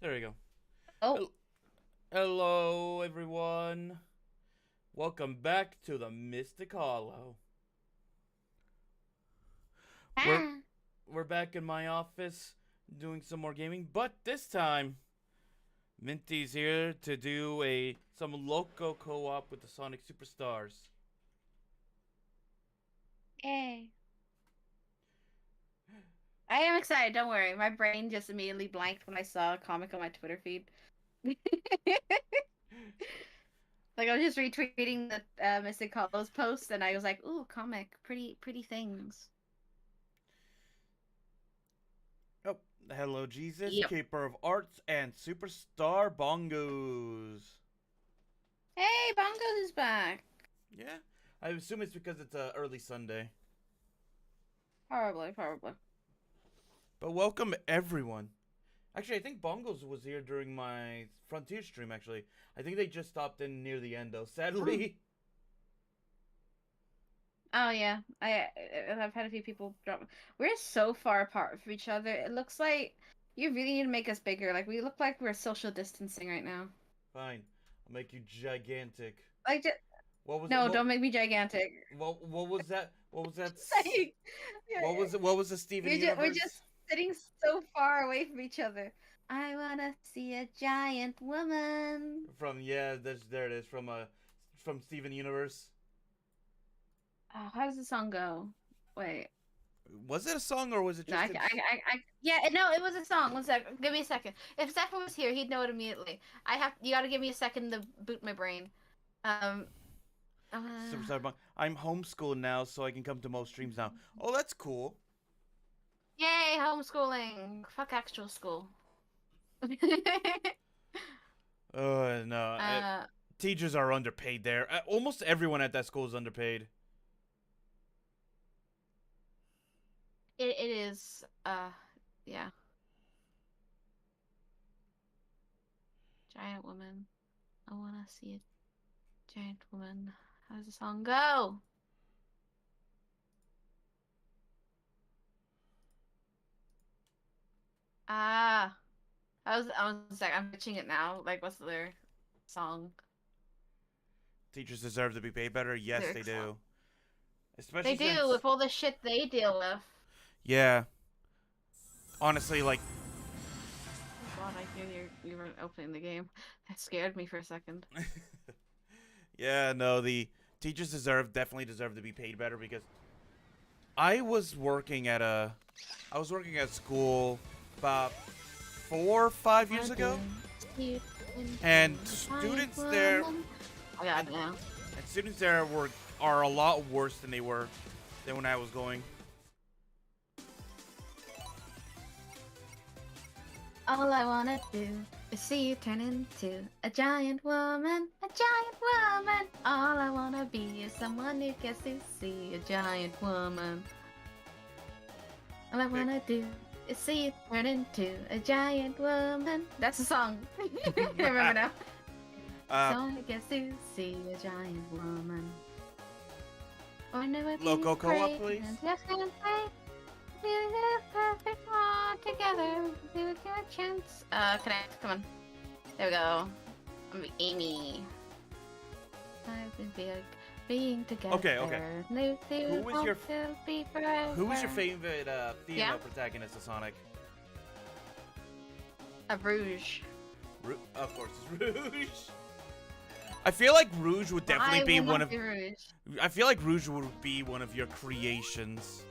There we go. Oh, Hello, everyone. Welcome back to the Mystic Hollow. We're ah. we're back in my office doing some more gaming, but this time Minty's here to do some loco co-op with the Sonic Superstars. Yay. I am excited, don't worry. My brain just immediately blanked when I saw a comic on my Twitter feed. Like I was just retweeting the Mystic Hollows post and I was like, ooh, comic, pretty things. Oh, hello, Jesus, Yep. keeper of arts and superstar bongos. Hey, Bongos is back. Yeah, I assume it's because it's early Sunday. Probably. But welcome everyone. Actually, I think Bongos was here during my Frontier stream, actually. I think they just stopped in near the end, though, sadly. Oh yeah, I've had a few people drop. We're so far apart from each other. It looks like you really need to make us bigger. Like we look like we're social distancing right now. Fine. I'll make you gigantic. Like, What was it? no, don't make me gigantic. What was that? What was that? Like, What was it? What was the Steven we're Universe? just sitting so far away from each other. I wanna see a giant woman. There it is from Steven Universe. Oh, how does the song go? Wait. Was it a song or was it No, just? yeah, no, it was a song. One sec. Give me a second. If Stefan was here, he'd know it immediately. You gotta give me a second to boot my brain. Um, Superstar Bong. I'm homeschooled now, so I can come to most streams now. Oh, that's cool. Yay, homeschooling. Fuck actual school. No. uh, Teachers are underpaid there. Almost everyone at that school is underpaid. it is, yeah. Giant woman. I wanna see a giant woman. How does the song go? Ah, I was like, I'm pitching it now. Like, what's their song? Teachers deserve to be paid better. Yes, they Lyrics song. do. They Especially do since, with all the shit they deal with. yeah, honestly, like, Oh God, I hear you were opening the game. That scared me for a second. yeah, no, the teachers definitely deserve to be paid better because I was working at school about 4 or 5 years ago, and students there, I got it now. and students there are a lot worse than they were than when I was going. All I wanna do is see you turn into a giant woman, a giant woman. All I wanna be is someone who gets to see a giant woman. All I wanna do is see you turn into a giant woman. That's the song. I remember now. Someone who gets to see a giant woman. Or never be Loco co-op, afraid please. and just gonna say, we'll live perfect all together. We'll get a chance. Connect. Come on. There we go. I'm Amy. I've been being together. Okay. Who was your favorite female protagonist of Sonic? Rouge. Of course, it's Rouge. I feel like Rouge would definitely be one of. Rouge. I feel like Rouge would be one of your creations.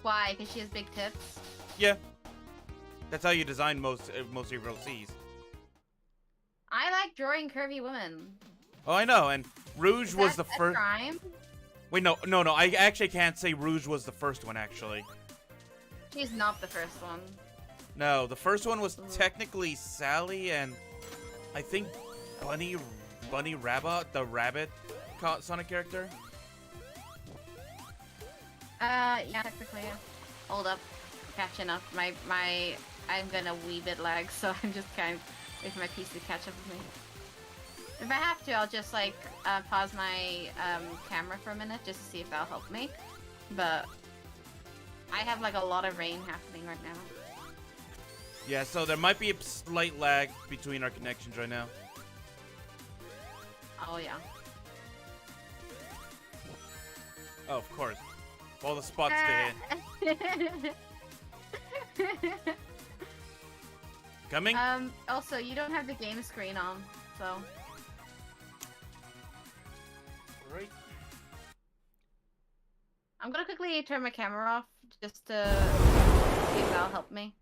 Why? Because she has big tits. Yeah, that's how you design most of your OCs. I like drawing curvy women. Oh, I know, and Rouge was the first. Crime? Wait, no. I actually can't say Rouge was the first one. Actually, She's not the first one. no, the first one was technically Sally and I think Bunny Rabbit, the rabbit Sonic character. Yeah, technically, yeah. Hold up. Catching up. I'm gonna wee bit lag, so I'm just kind of waiting for my PC to catch up with me. If I have to, I'll just, like, pause my, camera for a minute just to see if that'll help me. But I have, like, a lot of rain happening right now. Yeah, so there might be a slight lag between our connections right now. Oh yeah. Oh, of course. All the spots to hit. Coming? Also, you don't have the game screen on, so. Right. I'm gonna quickly turn my camera off just to see if that'll help me.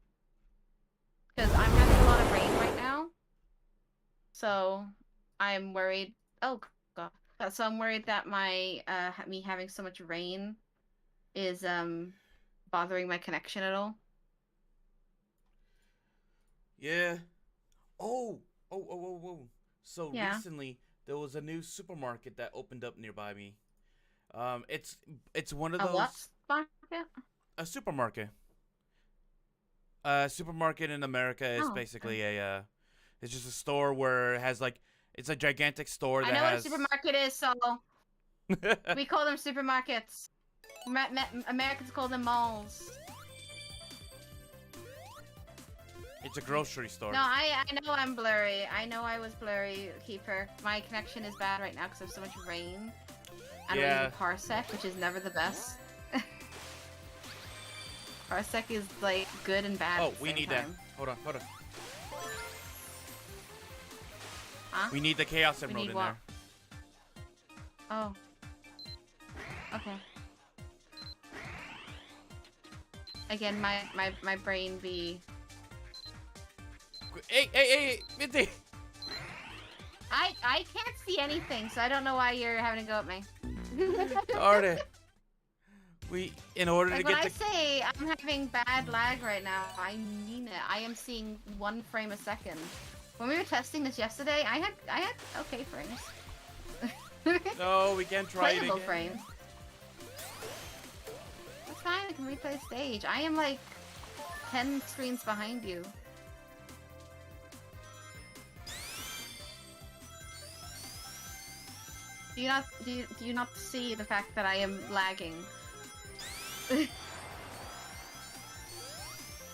Because I'm having a lot of rain right now. So, I'm worried. Oh, God. So I'm worried that my, me having so much rain is, bothering my connection at all. Yeah. Oh. So Yeah. recently, there was a new supermarket that opened up nearby me. It's one of A those... what market? A supermarket. A supermarket in America is basically a, it's just a store where it has, like, it's a gigantic store that I know has... what a supermarket is, so we call them supermarkets. Americans call them malls. It's a grocery store. No, I know I'm blurry. I know I was blurry, Keeper. My connection is bad right now because there's so much rain. And we're using Parsec, which is never the best. Parsec is, like, good and bad at the we same need time. that. Hold on. Huh? We need the Chaos We Emerald need in what? there. Oh. Okay. Again, my brain be... Hey, Minty! I can't see anything, so I don't know why you're having to go at me. Darn it. In order to When get I say I'm having bad lag right now, I mean it. I am seeing 1 frame a second. When we were testing this yesterday, I had okay frames. No, we can't try it Playable again. frames. It's fine, I can replay the stage. I am like 10 screens behind you. Do you not see the fact that I am lagging?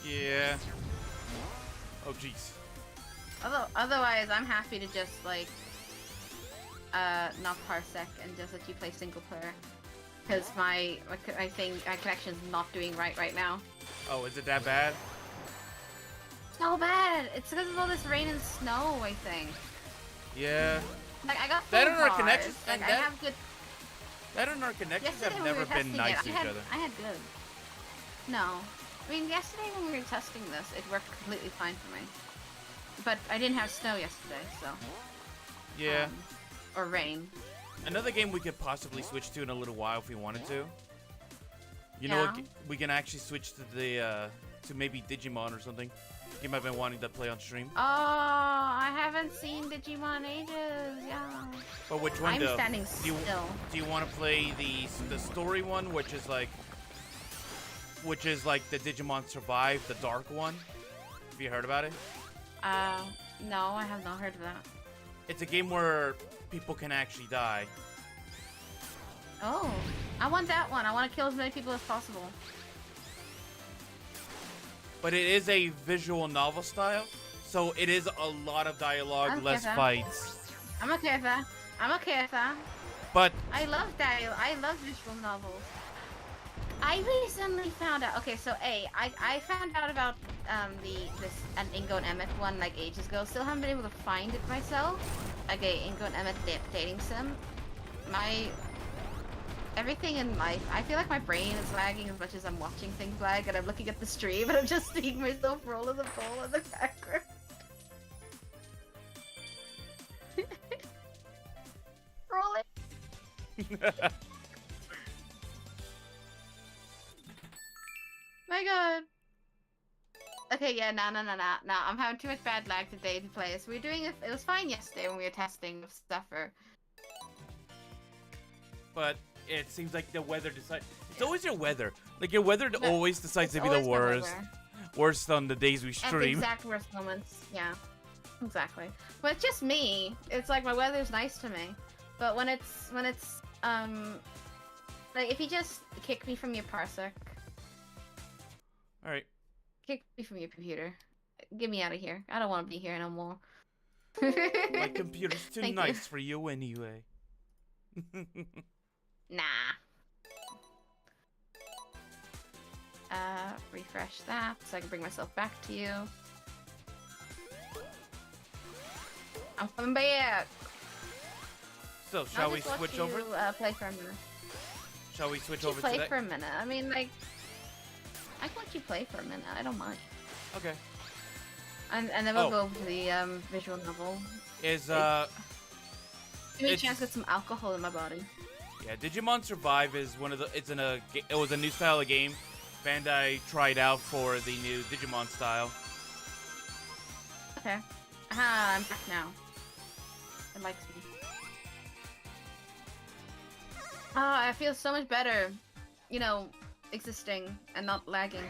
Yeah. Oh jeez. Otherwise, I'm happy to just like not Parsec and just let you play single player, because my connection is not doing right now. Oh, is it that bad? So bad. It's because of all this rain and snow, I think. Yeah. Like I got full That and our bars. connections, Like and I have good. That and our connections Yesterday have when we never were been testing nice it, to each other. I had good. No. I mean, yesterday when we were testing this, it worked completely fine for me. But I didn't have snow yesterday, so... Yeah. Or rain. Another game we could possibly switch to in a little while if we wanted to. You know what? We can actually switch to the, to maybe Digimon or something. Game I've been wanting to play on stream. Oh, I haven't seen Digimon in ages, yeah. But which one, I'm though? standing still. Do you want to play the story one, which is like the Digimon Survive, the dark one? Have you heard about it? No, I have not heard of that. It's a game where people can actually die. Oh, I want that one. I want to kill as many people as possible. But it is a visual novel style, so it is a lot of dialogue, less fights. I'm okay with that. I'm okay with that. But I love visual novels. I recently found out. Okay, so I found out about this an Ingo and Emmett one like ages ago. Still haven't been able to find it myself. Like a Ingo and Emmett dating sim. Everything in life, I feel like my brain is lagging as much as I'm watching things lag, and I'm looking at the stream and I'm just seeing myself roll in the ball in the background. Roll it. My god. Okay, yeah, no. I'm having too much bad lag today to play. So we're doing it. It was fine yesterday when we were testing with Stuffer. But it seems like the weather decides. It's always your weather. Like your weather always decides to be the worst. Worst on the days we stream. At the exact worst moments. Yeah. Exactly. But it's just me. It's like my weather's nice to me. But when it's like if you just kick me from your Parsec. Alright. Kick me from your computer. Get me out of here. I don't want to be here no more. My computer's too Thank nice you. for you anyway. Nah. Refresh that so I can bring myself back to you. I'm coming back. So, shall we switch over? Play for a minute. Shall we switch You over play today? for a minute. I mean, like, I can let you play for a minute. I don't mind. Okay. And then we'll go over to the visual novel. Is Give me a chance to get some alcohol in my body. Yeah, Digimon Survive is one of the. It was a new style of game. Bandai tried out for the new Digimon style. Okay. Aha, I'm back now. It likes me. Oh, I feel so much better. You know, existing and not lagging.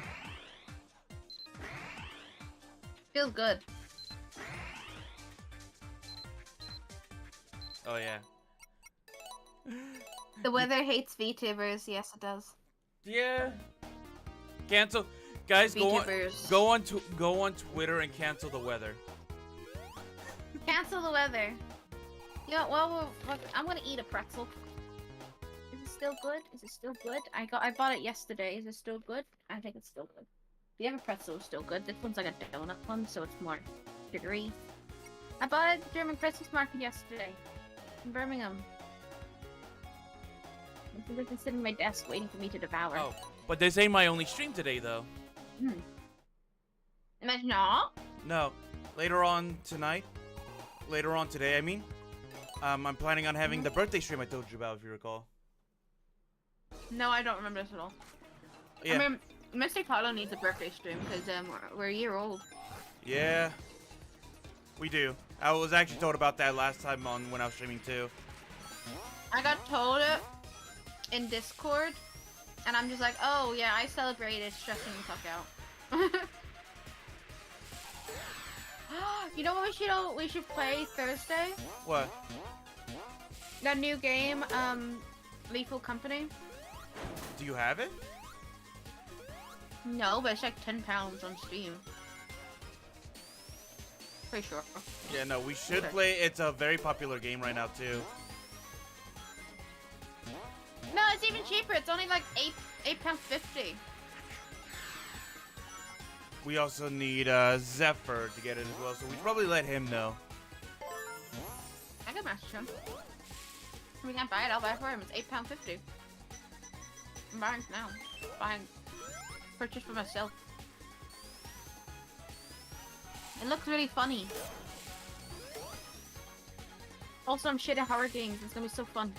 Feels good. Oh yeah. The weather hates VTubers. Yes, it does. Yeah. Cancel, guys. VTubers. Go on Twitter and cancel the weather. Cancel the weather. Yeah. Well, I'm gonna eat a pretzel. Is it still good? Is it still good? I bought it yesterday. Is it still good? I think it's still good. The other pretzel is still good. This one's like a donut one, so it's more sugary. I bought it at the German Christmas market yesterday in Birmingham. It's been sitting on my desk waiting for me to devour. Oh, but this ain't my only stream today, though. Imagine not. No, later on tonight. Later on today, I mean. I'm planning on having the birthday stream I told you about, if you recall. No, I don't remember this at all. Yeah. I mean, Mystic Hollow needs a birthday stream because we're a year old. Yeah. We do. I was actually told about that last time when I was streaming too. I got told it in Discord, and I'm just like, oh yeah, I celebrated stressing the fuck out. You know what we should play Thursday? What? That new game, Lethal Company. Do you have it? No, but it's like £10 on Steam. Pretty sure. Yeah, no, we should play. It's a very popular game right now too. No, it's even cheaper. It's only like £8.50. We also need Zephyr to get it as well, so we should probably let him know. I can message him. If we can't buy it, I'll buy it for him. It's £8.50. I'm buying it now. Buying. Purchase for myself. It looks really funny. Also, I'm shit at horror games. It's gonna be so fun.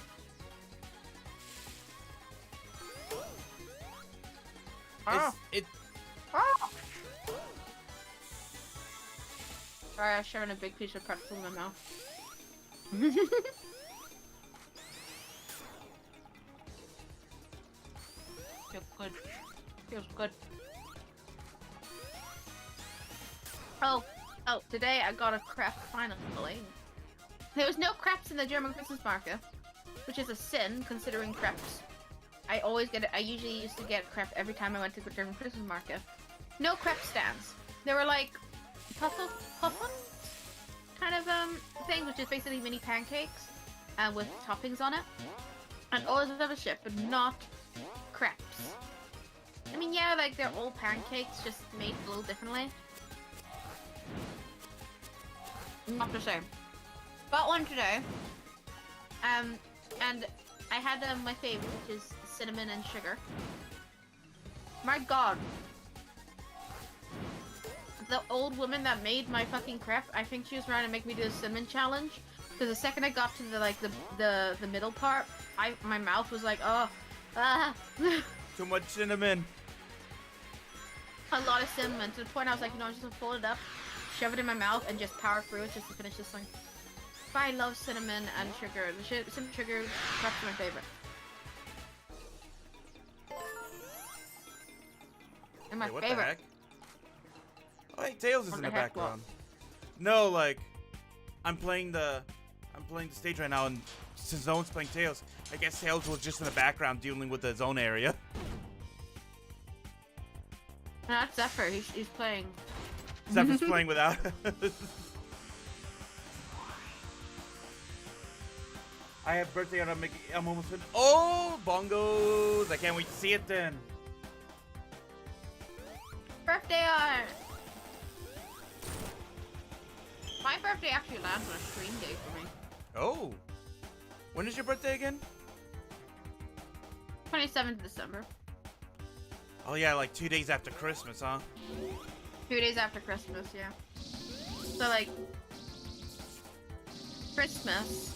Oh. Oh. Sorry, I was shoving a big piece of pretzel in my mouth. Feels good. Feels good. Oh, today I got a crepe finally. There was no crepes in the German Christmas market, which is a sin considering crepes. I usually used to get crepe every time I went to the German Christmas market. No crepe stands. There were like puffin kind of thing, which is basically mini pancakes with toppings on it, and all this other shit, but not crepes. I mean, yeah, like they're all pancakes, just made a little differently. Not the same. Bought one today, and I had my favorite, which is cinnamon and sugar. My god. The old woman that made my fucking crepe, I think she was trying to make me do the cinnamon challenge. Because the second I got to the middle part, my mouth was like, oh, ah. Too much cinnamon. A lot of cinnamon, to the point I was like, you know, I'm just gonna fold it up, shove it in my mouth, and just power through it just to finish this thing. But I love cinnamon and sugar. The cinnamon sugar crepes are my favorite. And my Wait, what favorite. the heck? Oh, hey, Tails is What in the the heck, background. No, like, I'm playing the stage right now, and since no one's playing Tails, I guess Tails was just in the background dealing with his own area. No, that's Zephyr. He's playing. Zephyr's playing without us. I have birthday art. I'm almost finished. Oh, bongos! I can't wait to see it then. Birthday art! My birthday actually lands on a stream day for me. Oh. When is your birthday again? 27th December. Oh yeah, like 2 days after Christmas, huh? 2 days after Christmas, yeah. So like, Christmas.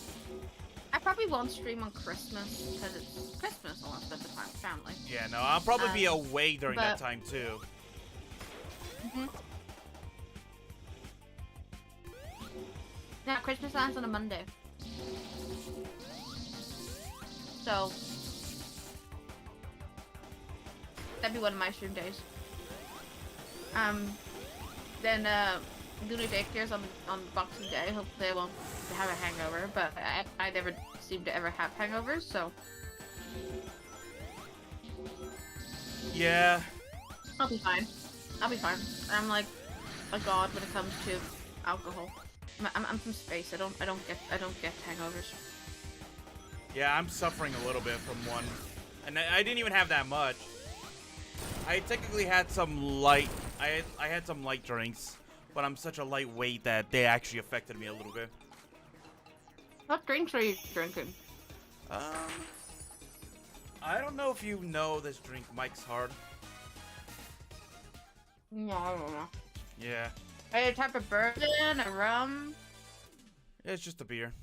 I probably won't stream on Christmas because it's Christmas. I want to spend the time with family. Yeah, no, I'll probably be away during that time too. Yeah, Christmas lands on a Monday. So that'd be one of my stream days. Then Lunar Daycare's on Boxing Day. Hopefully I won't have a hangover, but I never seem to ever have hangovers, so Yeah. I'll be fine. I'll be fine. I'm like a god when it comes to alcohol. I'm from space. I don't get hangovers. Yeah, I'm suffering a little bit from one. And I didn't even have that much. I technically had some light I had some light drinks, but I'm such a lightweight that they actually affected me a little bit. What drinks are you drinking? I don't know if you know this drink, Mike's Hard. No, I don't know. Yeah. A type of bourbon, a rum. It's just a beer.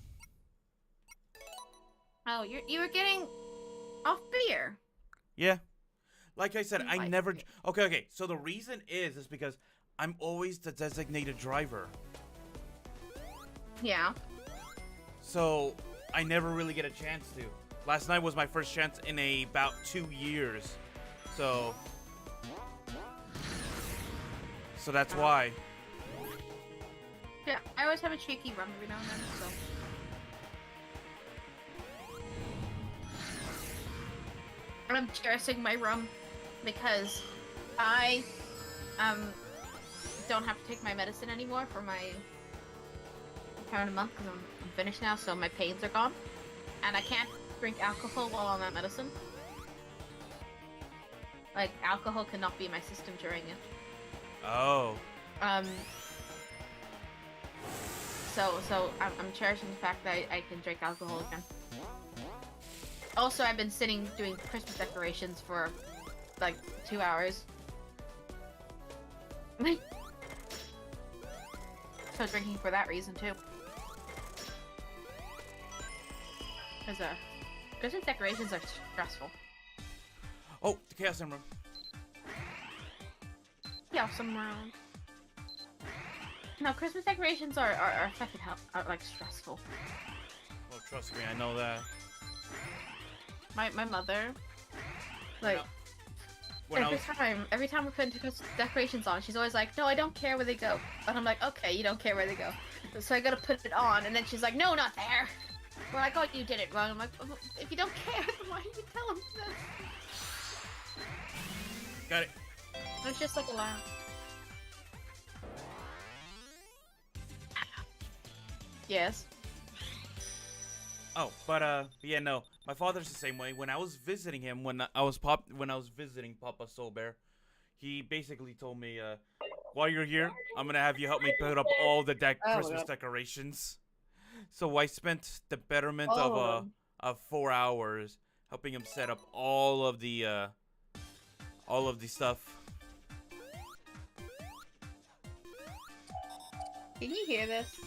Oh, you were getting off beer. Yeah. Like I said, I Like never... it. Okay. So the reason is because I'm always the designated driver. Yeah. So I never really get a chance to. Last night was my first chance in about 2 years. So that's why. Yeah, I always have a cheeky rum every now and then, so. I'm cherishing my rum because I don't have to take my medicine anymore for my current month because I'm finished now, so my pains are gone, and I can't drink alcohol while on that medicine. Like, alcohol cannot be in my system during it. Oh. So I'm cherishing the fact that I can drink alcohol again. Also, I've been sitting doing Christmas decorations for like 2 hours. So drinking for that reason too. Because Christmas decorations are stressful. Oh, the Chaos Emerald. Yeah, somewhere around. No, Christmas decorations are fucking are like stressful. Well, trust me, I know that. My mother, like, When every time we're putting decorations on, she's always like, "No, I don't care where they go." And I'm like, "Okay, you don't care where they go." So I gotta put it on, and then she's like, "No, not there." We're like, "Oh, you did it wrong." I'm like, "If you don't care, then why do you tell him this?" Got it. It's just like a laugh. Yes. Oh, but yeah, no. My father's the same way. When I was visiting him, when I was visiting Papa Soul Bear, he basically told me, while you're here, I'm gonna have you help me put up all the Christmas decorations. So I spent the betterment of 4 hours helping him set up all of the stuff. Can you hear this?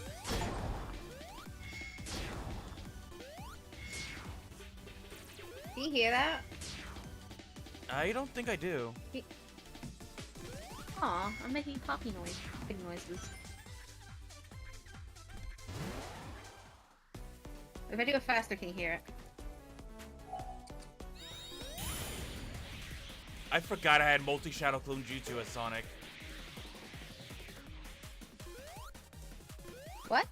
Do you hear that? I don't think I do. Aw, I'm making poppy noises. If I do it faster, can you hear it? I forgot I had multi-shadow clone jutsu as Sonic. What?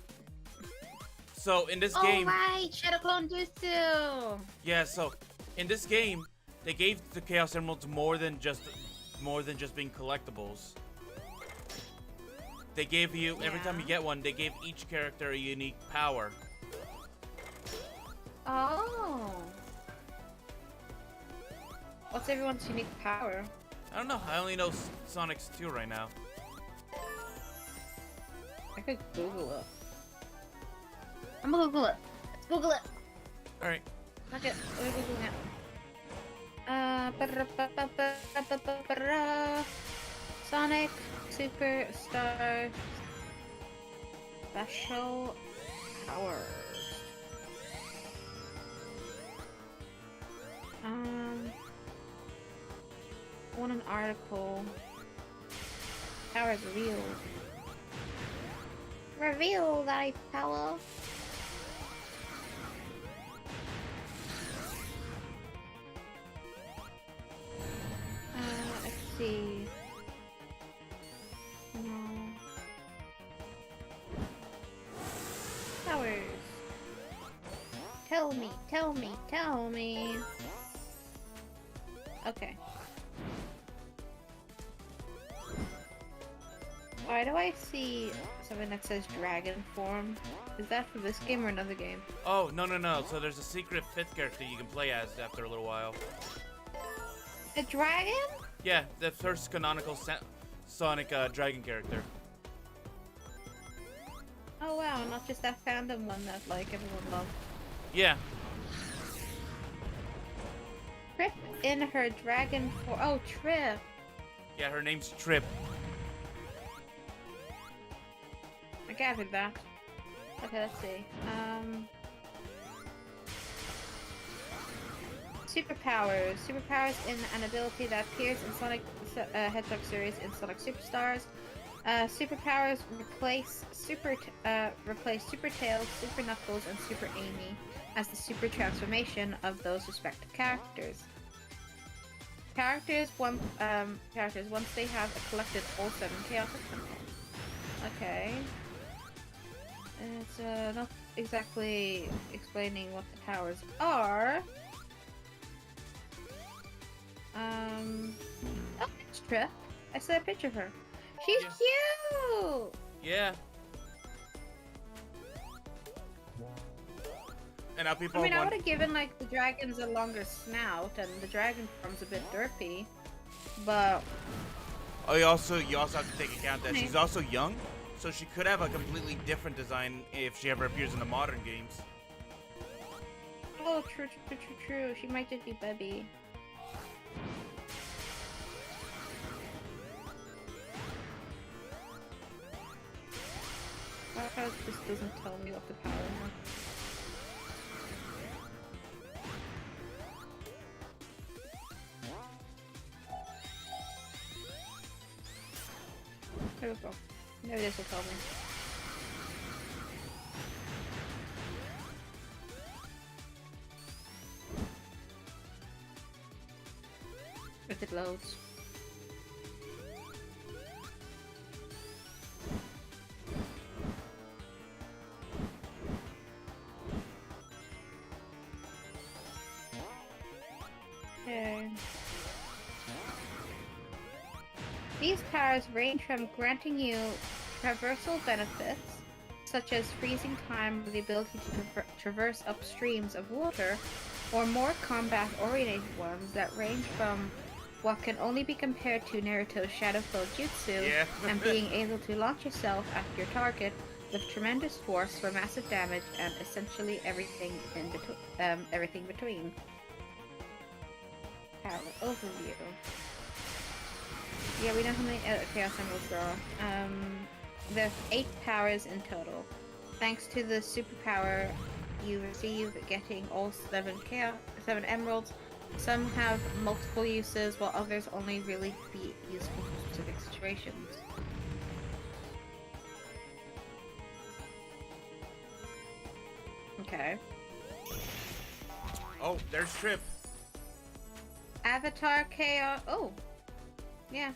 So in this game, right, Shadow Clone Jutsu. yeah. So in this game, they gave the Chaos Emeralds more than just being collectibles. They gave you, every time you Yeah. get one, they gave each character a unique power. Oh. What's everyone's unique power? I don't know. I only know Sonic's 2 right now. I could Google it. I'm gonna Google it. Let's Google it. Alright. Okay, we're Googling it. Sonic Superstar Special Powers. Want an article. Powers revealed. Reveal thy power. Let's see. No. Powers. Tell me, tell me, tell me. Okay. Why do I see something that says dragon form? Is that for this game or another game? Oh, no. So there's a secret 5th character you can play as after a little while. A dragon? Yeah, the first canonical Sonic dragon character. Oh wow, not just that fandom one that like everyone loved. Yeah. Trip in her dragon form. Oh, Trip. Yeah, her name's Trip. I gathered that. Okay, let's see. Superpowers. Superpowers in an ability that appears in Sonic Hedgehog series in Sonic Superstars. Superpowers replace Super Tails, Super Knuckles, and Super Amy as the super transformation of those respective characters. Characters once they have collected all 7 chaotic emeralds. Okay. It's not exactly explaining what the powers are. Oh, it's Trip. I saw a picture of her. She's cute! Yeah. And now people I mean, I want... would have given, like, the dragons a longer snout, and the dragon form's a bit derpy, but... Oh, you also have to take account that she's also young, so she could have a completely different design if she ever appears in the modern games. Oh, true. She might just be baby. This doesn't tell me what the power is. There we go. Maybe this will tell me. If it loads. Okay. These powers range from granting you traversal benefits, such as freezing time with the ability to traverse up streams of water, or more combat-oriented ones that range from what can only be compared to Naruto's Shadow Flow Jutsu, and being able to launch yourself at your target with tremendous force for massive damage and essentially everything in between. Power overview. Yeah, we know how many Chaos Emeralds there are. There's 8 powers in total. Thanks to the superpower you receive getting all 7 emeralds, some have multiple uses, while others only really be useful for specific situations. Okay. Oh, there's Trip. Avatar Chaos. Oh, yeah.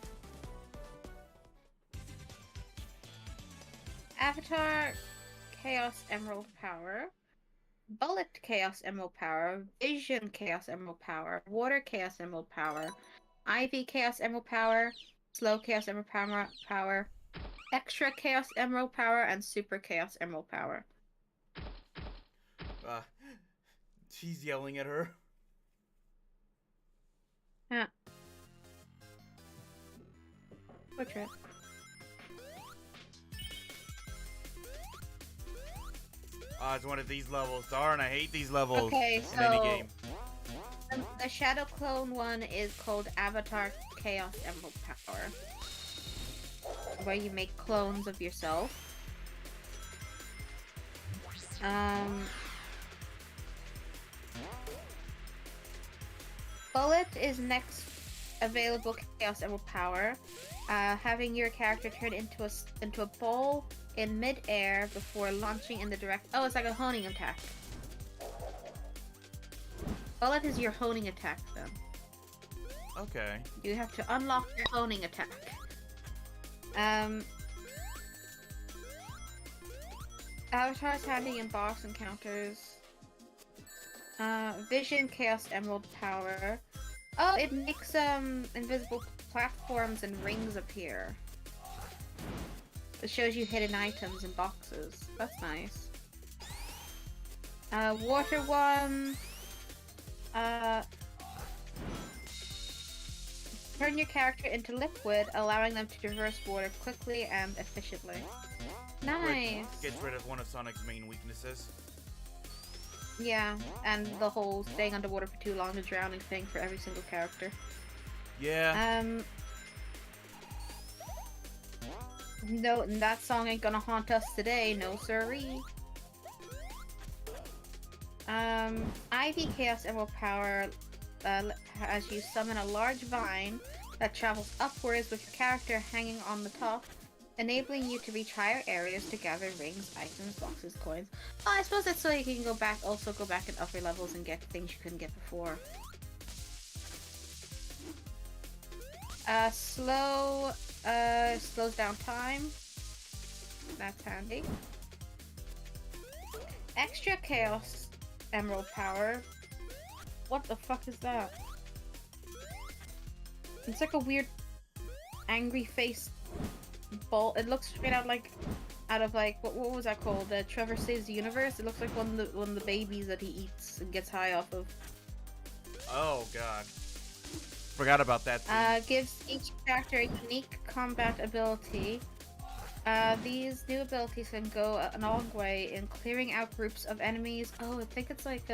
Avatar Chaos Emerald Power, Bullet Chaos Emerald Power, Vision Chaos Emerald Power, Water Chaos Emerald Power, Ivy Chaos Emerald Power, Slow Chaos Emerald Power, Extra Chaos Emerald Power and Super Chaos Emerald Power. She's yelling at her. Yeah. Portrait. It's one of these levels. Darn, I hate these levels. Okay, in any game. The Shadow Clone one is called Avatar Chaos Emerald Power, where you make clones of yourself. Bullet is next available Chaos Emerald Power, having your character turn into a ball in mid-air before launching in the direct. Oh, it's like a honing attack. Bullet is your honing attack then. Okay. You have to unlock your honing attack. Avatar's handy in boss encounters. Vision Chaos Emerald Power. Oh, it makes invisible platforms and rings appear. It shows you hidden items in boxes. That's nice. Water one. Turn your character into liquid, allowing them to traverse water quickly and efficiently. Nice. Which gets rid of one of Sonic's main weaknesses. Yeah, and the whole staying underwater for too long and drowning thing for every single character. Yeah. No, that song ain't gonna haunt us today, no siree. Ivy Chaos Emerald Power as you summon a large vine that travels upwards with your character hanging on the top, enabling you to reach higher areas to gather rings, items, boxes, coins. Oh, I suppose that's so you can go back in upper levels and get things you couldn't get before. Slows down time. That's handy. Extra Chaos Emerald Power. What the fuck is that? It's like a weird angry face ball. It looks straight out of what was that called? Trevor Saves the Universe. It looks like one of the babies that he eats and gets high off of. Oh god. Forgot about that thing. Gives each character a unique combat ability. These new abilities can go a long way in clearing out groups of enemies. Oh, I think it's like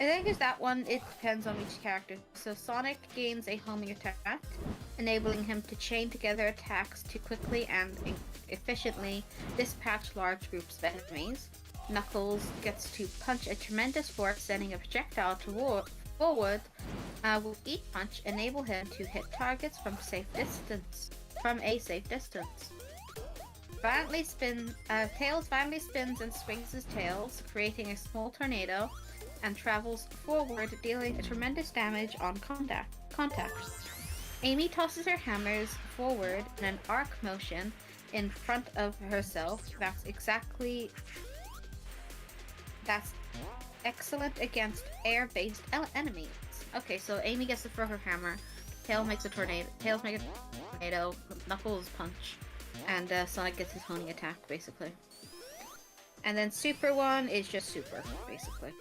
I think it's that one. It depends on each character. So Sonic gains a homing attack, enabling him to chain together attacks to quickly and efficiently dispatch large groups of enemies. Knuckles gets to punch a tremendous force, sending a projectile forward. With each punch, enable him to hit targets from a safe distance. Tails violently spins and swings his tails, creating a small tornado, and travels forward, dealing a tremendous damage on contact. Amy tosses her hammers forward in an arc motion in front of herself. That's excellent against air-based enemies. Okay, so Amy gets to throw her hammer. Tails make a tornado. Knuckles punch, and Sonic gets his honing attack, basically. And then Super one is just super, basically.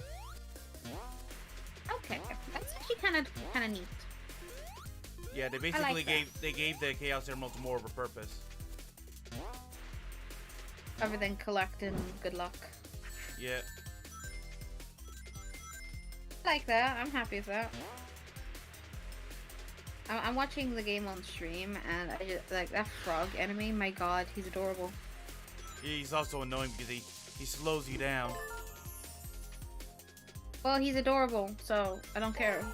Okay, that's actually kind of neat. Yeah, they basically gave the Chaos Emeralds more of a purpose. Other than collect and good luck. Yeah. I like that. I'm happy with that. I'm watching the game on stream, and I just like that frog enemy. My god, he's adorable. Yeah, he's also annoying because he slows you down. Well, he's adorable, so I don't care.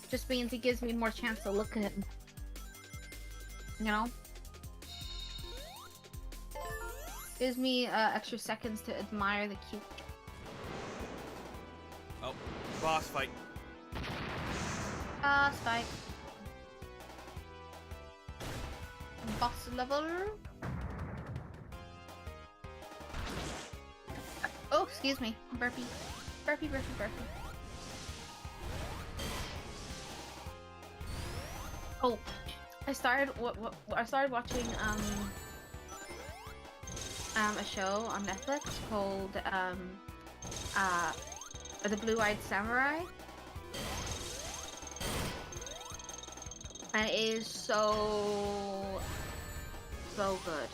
Just means he gives me more chance to look at him. You know? Gives me extra seconds to admire the cute. Oh, boss fight. Boss fight. Boss level. Oh, excuse me. Burpee. Burpee. Oh. I started watching a show on Netflix called The Blue-Eyed Samurai. And it is so good.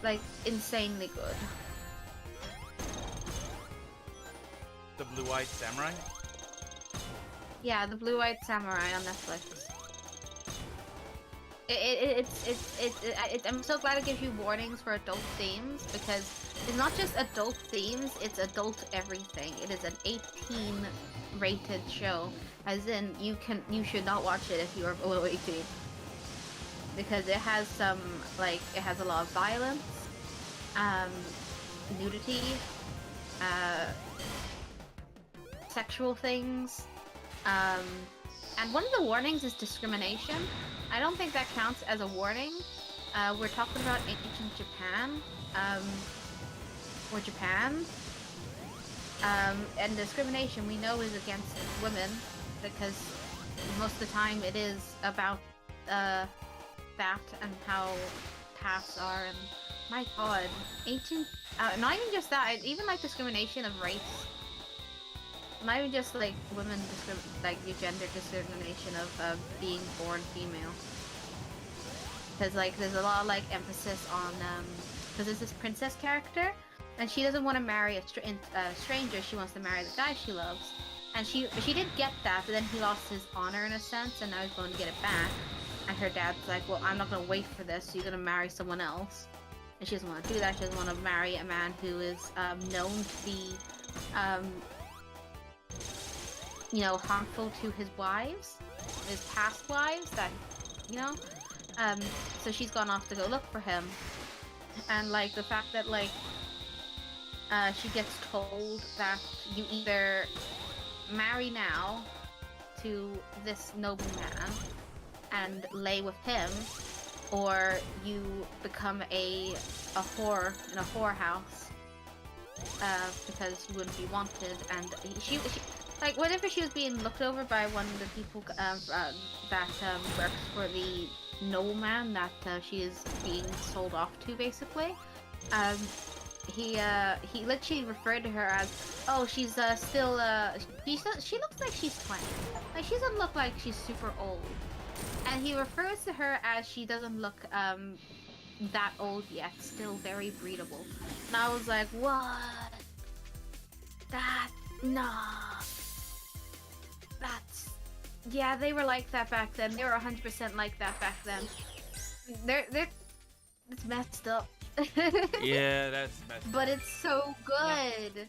Like, insanely good. The Blue-Eyed Samurai? Yeah, The Blue-Eyed Samurai on Netflix. I'm so glad it gives you warnings for adult themes, because it's not just adult themes, it's adult everything. It is an 18 rated show, as in you should not watch it if you are below 18, because it has some, like, it has a lot of violence, nudity, sexual things, and one of the warnings is discrimination. I don't think that counts as a warning. We're talking about ancient Japan, or Japan. And discrimination we know is against women, because most of the time it is about that and how paths are, and my god, ancient, not even just that, even like discrimination of race. Not even just like women like your gender discrimination of being born female. Because like there's a lot of like emphasis on because there's this princess character, and she doesn't want to marry a stranger. She wants to marry the guy she loves, and she did get that, but then he lost his honor in a sense, and now he's going to get it back. And her dad's like, well, I'm not gonna wait for this. So you're gonna marry someone else, and she doesn't want to do that. She doesn't want to marry a man who is known to be you know, harmful to his wives, his past wives, that, you know, so she's gone off to go look for him, and, like, the fact that, like, she gets told that you either marry now to this noble man and lay with him, or you become a whore in a whorehouse, because you wouldn't be wanted, and she like, whenever she was being looked over by one of the people that works for the nobleman that she is being sold off to, basically, he literally referred to her as, oh, she's still she looks like she's 20, like she doesn't look like she's super old, and he refers to her as she doesn't look that old yet, still very breedable, and I was like, what? That, nah. That's, yeah, they were like that back then. They were 100% like that back then. It's messed up. Yeah, that's messed up. But it's so good. Yeah.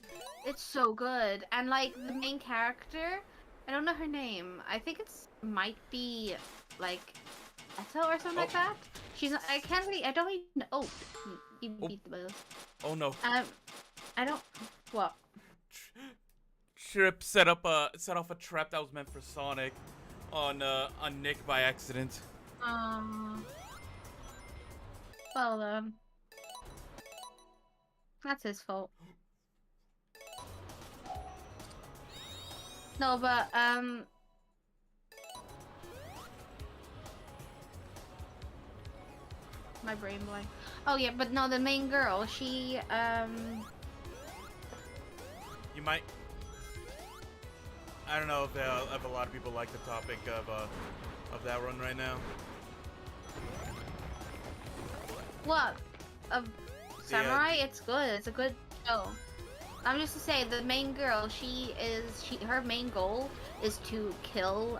It's so good. And like the main character, I don't know her name. I think might be like Eto or something like that. She's, I don't even know. Oh, you beat the buzz. Oh no. I don't, what? Trip set off a trap that was meant for Sonic on Nick by accident. Well then, that's his fault. No, but my brain blank. Oh yeah, but no, the main girl, she You might. I don't know if a lot of people like the topic of that run right now. What? Of Samurai? It's good. It's a good show. I'm just to say, the main girl, her main goal is to kill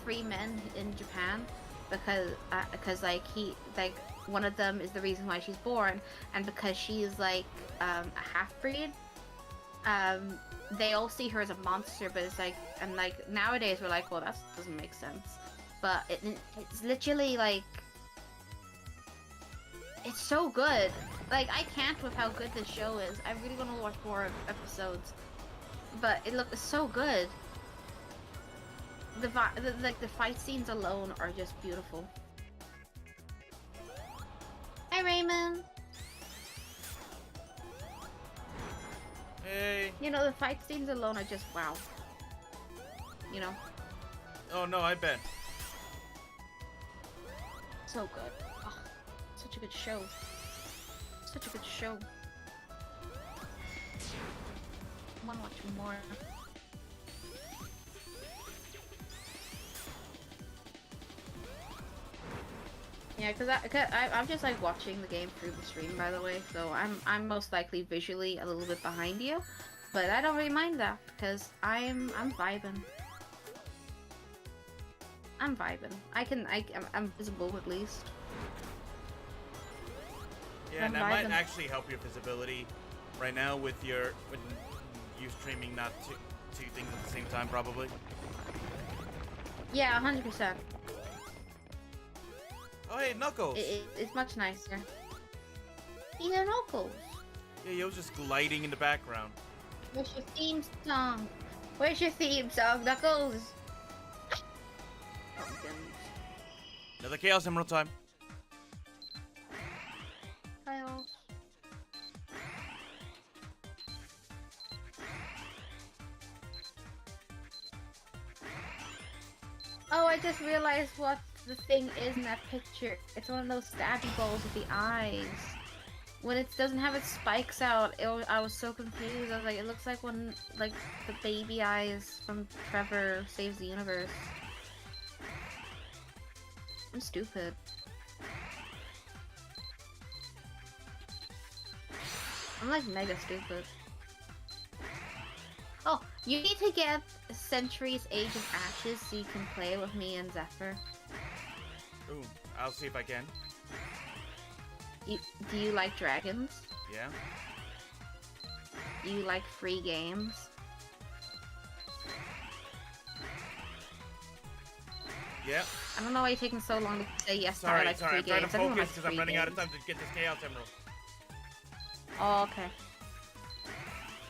3 men in Japan, because like one of them is the reason why she's born, and because she's like a half-breed. They all see her as a monster, but it's like, and like nowadays we're like, well, that doesn't make sense, but it's literally like, it's so good. Like, I can't with how good this show is. I really want to watch more episodes, but it's so good. The fight scenes alone are just beautiful. Hi, Raymond. Hey. You know, the fight scenes alone are just wow. You know. Oh no, I bet. So good. Oh, such a good show. Such a good show. I wanna watch more. Yeah, cause I'm just like watching the game through the stream, by the way. So I'm most likely visually a little bit behind you, but I don't really mind that because I'm vibing. I'm vibing. I'm visible at least. Yeah, and I'm that might vibing. actually help your visibility right now with you streaming not two things at the same time, probably. Yeah, 100%. Oh hey, Knuckles. It's much nicer. Yeah, Knuckles. Yeah, he was just gliding in the background. Where's your theme song? Where's your theme song, Knuckles? Pumpkins. Another Chaos Emerald time. Chaos. Oh, I just realized what the thing is in that picture. It's one of those stabby balls with the eyes. When it doesn't have its spikes out, I was so confused. I was like, it looks like one, like the baby eyes from Trevor Saves the Universe. I'm stupid. I'm like mega stupid. Oh, you need to get Century's Age of Ashes so you can play with me and Zephyr. Ooh, I'll see if I can. Do you like dragons? Yeah. Do you like free games? Yeah. I don't know why you're taking so long to say yes. Sorry, I like free I'm trying to games. Everyone focus likes because I'm free running out of games. time to get this Chaos Emerald. Oh, okay.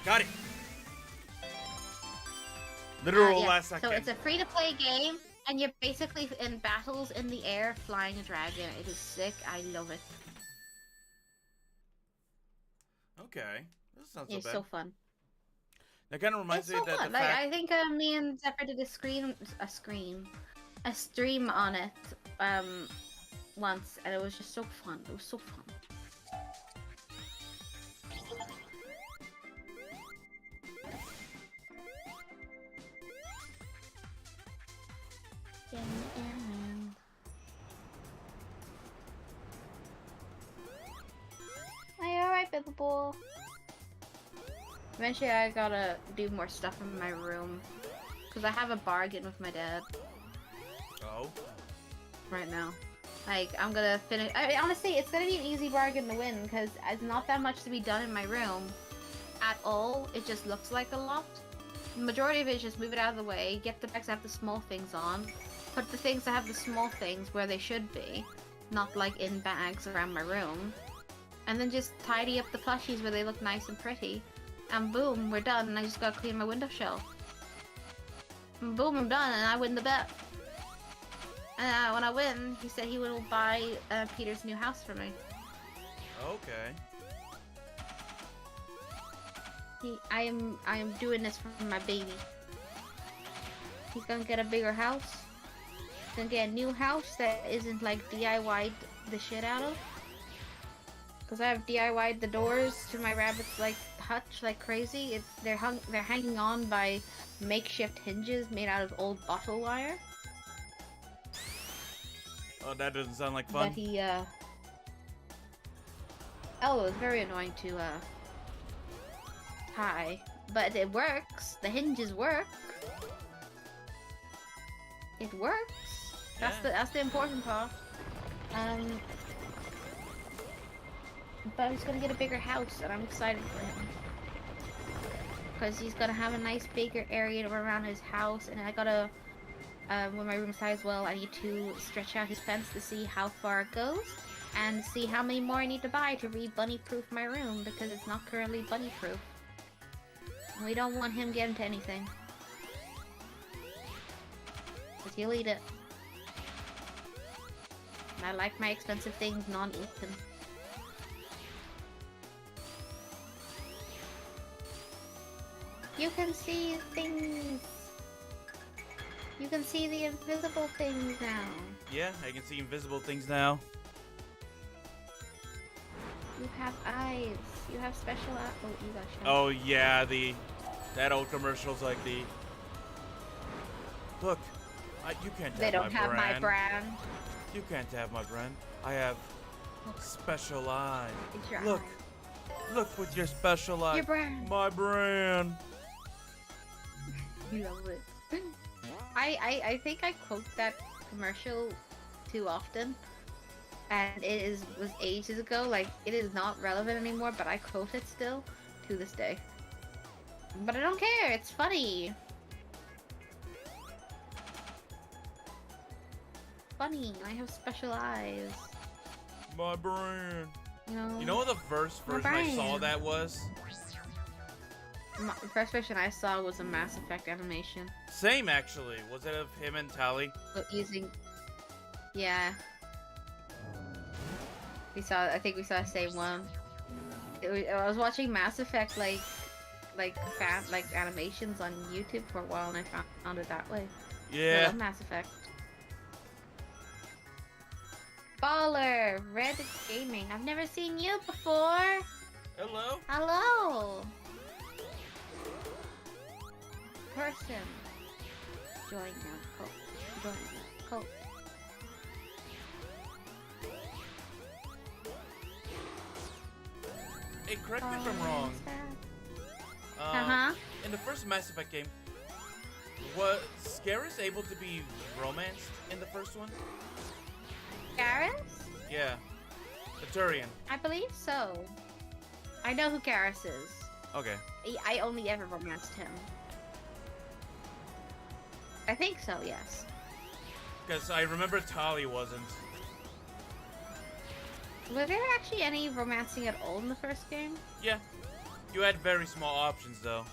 Got it. Literal Yeah. last second. So it's a free-to-play game, and you're basically in battles in the air flying a dragon. It is sick. I love it. Okay, this sounds so It's bad. so fun. That kind of reminds It's me so that fun. the Like, fact. I think me and Zephyr did a stream on it once, and it was just so fun. It was so fun. Are you alright, Bibble? Eventually I gotta do more stuff in my room. Because I have a bargain with my dad Oh. right now. Like, I'm gonna finish. Honestly, it's gonna be an easy bargain to win because there's not that much to be done in my room at all. It just looks like a lot. The majority of it is just move it out of the way, get the bags that have the small things on, put the things that have the small things where they should be, not like in bags around my room, and then just tidy up the plushies where they look nice and pretty. And boom, we're done, and I just gotta clean my window shelf. And boom, I'm done, and I win the bet. And when I win, he said he will buy Peter's new house for me. Okay. I am doing this for my baby. He's gonna get a bigger house. He's gonna get a new house that isn't like DIY'd the shit out of. Cause I have DIY'd the doors to my rabbit's like hutch like crazy. They're hanging on by makeshift hinges made out of old bottle wire. Oh, that doesn't sound like fun. But he oh, it was very annoying to tie. But it works. The hinges work. It works. That's the important part. But he's gonna get a bigger house, and I'm excited for him. Because he's gonna have a nice bigger area around his house, and I gotta, with my room size, well, I need to stretch out his fence to see how far it goes, and see how many more I need to buy to re-bunny-proof my room, because it's not currently bunny-proof. And we don't want him getting into anything. Because he'll eat it. And I like my expensive things non-eaten. You can see things. You can see the invisible things now. Yeah, I can see invisible things now. You have eyes. You have special eyes. Oh, you got shot. Oh yeah, that old commercial's like the. Look, you can't They have don't my have brand. my brand. You can't have my brand. I have special eyes. It's your Look, eye. look with your special eyes. Your brand. My brand. You love it. I think I quote that commercial too often, and was ages ago. Like, it is not relevant anymore, but I quote it still to this day. But I don't care. It's funny. Funny. I have special eyes. My brand. You know what the first My version I saw brand. that was? The first version I saw was a Mass Effect animation. Same actually. Was it of him and Tali? Using, yeah. I think we saw the same one. I was watching Mass Effect like animations on YouTube for a while, and I found it that way. I Yeah. love Mass Effect. Baller, Red Gaming. I've never seen you before. Hello. Hello. Person. Join now. Coat. Join now. Coat. Hey, correct me if I'm wrong. Uh-huh. In the first Mass Effect game, was Scarus able to be romanced in the first one? Garrus? Yeah. The Turian. I believe so. I know who Garrus is. Okay. I only ever romanced him. I think so, yes. Because I remember Tali wasn't. Was there actually any romancing at all in the first game? Yeah. You had very small options though.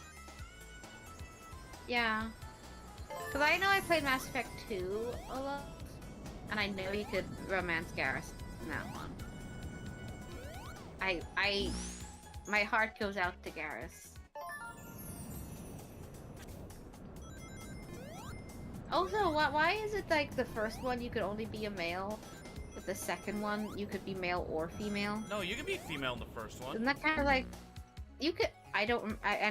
Yeah. Because I know I played Mass Effect 2 a lot. And I know you could romance Garrus in that one. My heart goes out to Garrus. Also, why is it like the first one you could only be a male, but the second one you could be male or female? No, you can be female in the first one. Isn't that kind of like, you could? I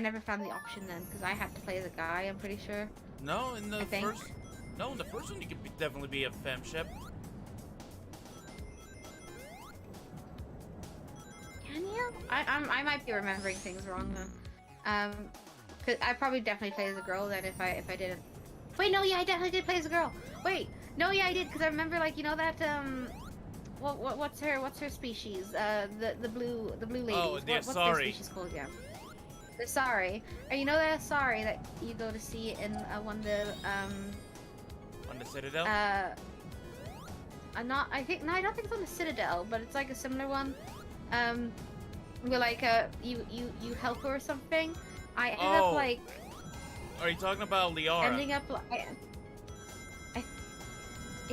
never found the option then because I had to play as a guy. I'm pretty sure. No, in the I think. first. No, in the first one you could definitely be a femship. Can you? I might be remembering things wrong though. Cause I probably definitely played as a girl then if I didn't. Wait, no, yeah, I definitely did play as a girl. Wait, no, yeah, I did because I remember like that what's her species? The blue lady. Oh, the What's their Asari. species called again? The Asari. And you know the Asari that you go to see in one of the On the Citadel? I don't think it's on the Citadel, but it's like a similar one. Where like you help her or something. I ended up like. Are you talking about Liara? Ending up like. I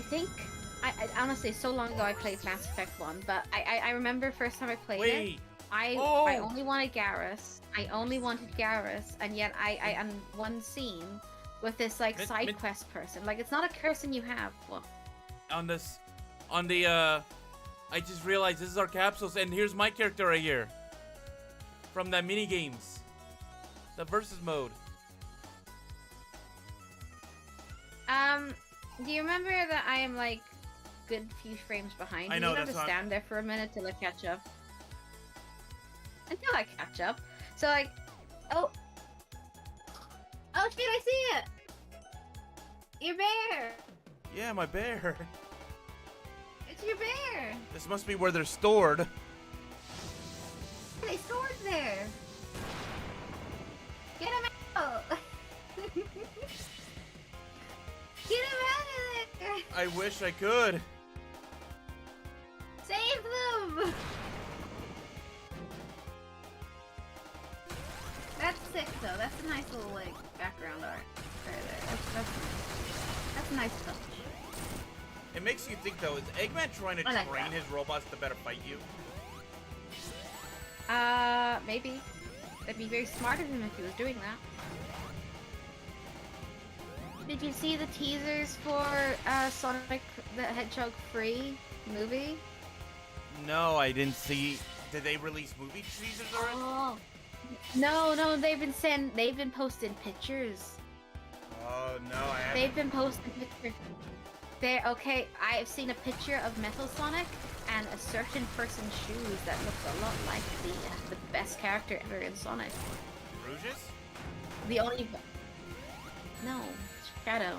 think. I honestly, so long ago I played Mass Effect 1, but I remember first time I played it. I only wanted Garrus. I only wanted Garrus, and yet I on one scene with this like side quest person. Like it's not a person you have. Well, I just realized this is our capsules, and here's my character right here. From the mini games. The versus mode. Do you remember that I am like good few frames behind? I know, you that's have why to stand there for a minute till I catch up. Until I catch up. So like, oh shit! I see it. Your bear. Yeah, my bear. It's your bear. This must be where they're stored. They stored there. Get him out. Get him out of there. I wish I could. Save them. That's sick though. That's a nice little like background art right there. That's a nice touch. It makes you think though, is Eggman trying to train his robots to better fight you? Maybe. That'd be very smart of him if he was doing that. Did you see the teasers for Sonic the Hedgehog free movie? No, I didn't see. Did they release movie teasers already? Oh. No, they've been posting pictures. Oh no, I haven't. They've been posting pictures. Okay, I've seen a picture of Metal Sonic and a certain person's shoes that looks a lot like the best character ever in Sonic. Rouges? The only No, Shadow.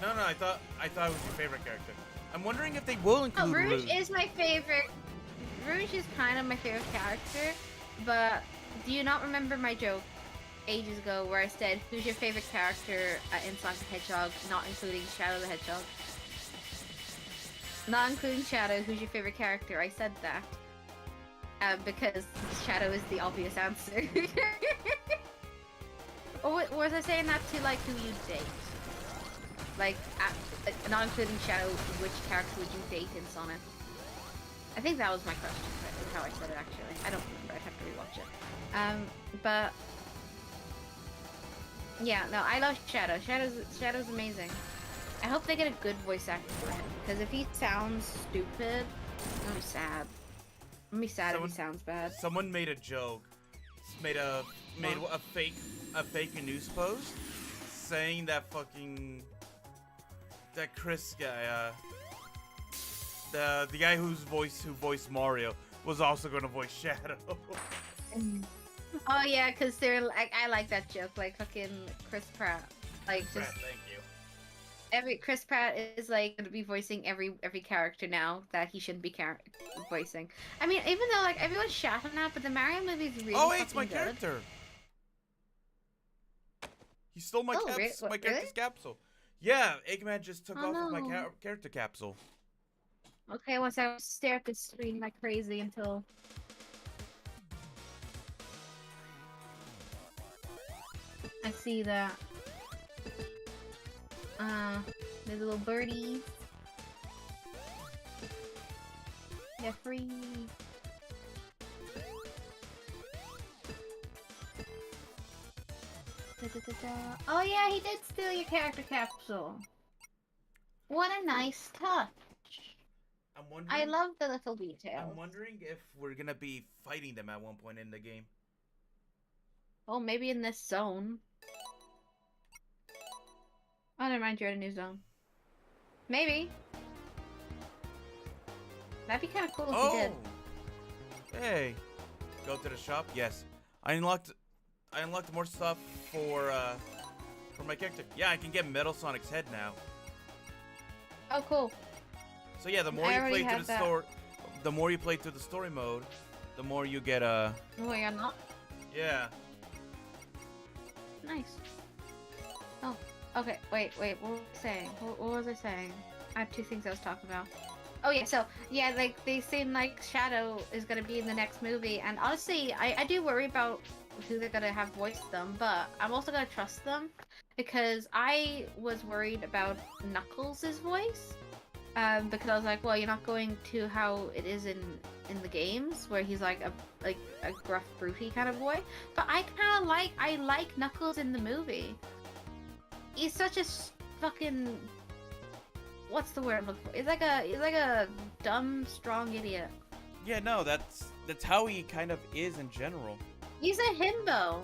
No, I thought it was your favorite character. I'm wondering if they will include Oh, Rouge Rouge. is my favorite. Rouge is kind of my favorite character, but do you not remember my joke ages ago where I said, who's your favorite character in Sonic the Hedgehog, not including Shadow the Hedgehog? Not including Shadow, who's your favorite character? I said that. Because Shadow is the obvious answer. Or was I saying that to, like, who you date? Like, not including Shadow, which character would you date in Sonic? I think that was my question, is how I said it, actually. I don't remember, I'd have to rewatch it. But... yeah, no, I love Shadow. Shadow's amazing. I hope they get a good voice actor for him, because if he sounds stupid, I'm gonna be sad. I'm gonna be sad if he sounds bad. Someone made a joke. Made a fake news post saying that that Chris guy, the guy who voiced Mario was also gonna voice Shadow. Oh yeah, because they're like, I like that joke, like fucking Chris Pratt, like just Thank you. Chris Pratt is like gonna be voicing every character now that he shouldn't be voicing. I mean, even though like everyone's shot on that, but the Mario movie's really Oh, it's my good. character. He stole my my character's capsule. Yeah, Eggman just took off with my character capsule. Okay, once I stare at the screen like crazy until. I see that. There's a little birdie. They're free. Oh yeah, he did steal your character capsule. What a nice touch. I love the little details. I'm wondering if we're gonna be fighting them at one point in the game. Oh, maybe in this zone. Oh, never mind, you're in a new zone. Maybe. That'd be kind of cool if you did. Hey. Go to the shop? Yes. I unlocked more stuff for my character. Yeah, I can get Metal Sonic's head now. Oh, cool. So yeah, the more you play through the story, the more you play through the story mode, the more you get Oh, you're not? Yeah. Nice. Oh, okay. Wait. What was I saying? What was I saying? I have two things I was talking about. Oh yeah, so yeah, like they seem like Shadow is gonna be in the next movie, and honestly, I do worry about who they're gonna have voice them, but I'm also gonna trust them because I was worried about Knuckles' voice. Because I was like, well, you're not going to how it is in the games where he's like a gruff, broody kind of boy. But I like Knuckles in the movie. He's such a fucking, what's the word I'm looking for? He's like a dumb, strong idiot. Yeah, no, that's how he kind of is in general. He's a himbo.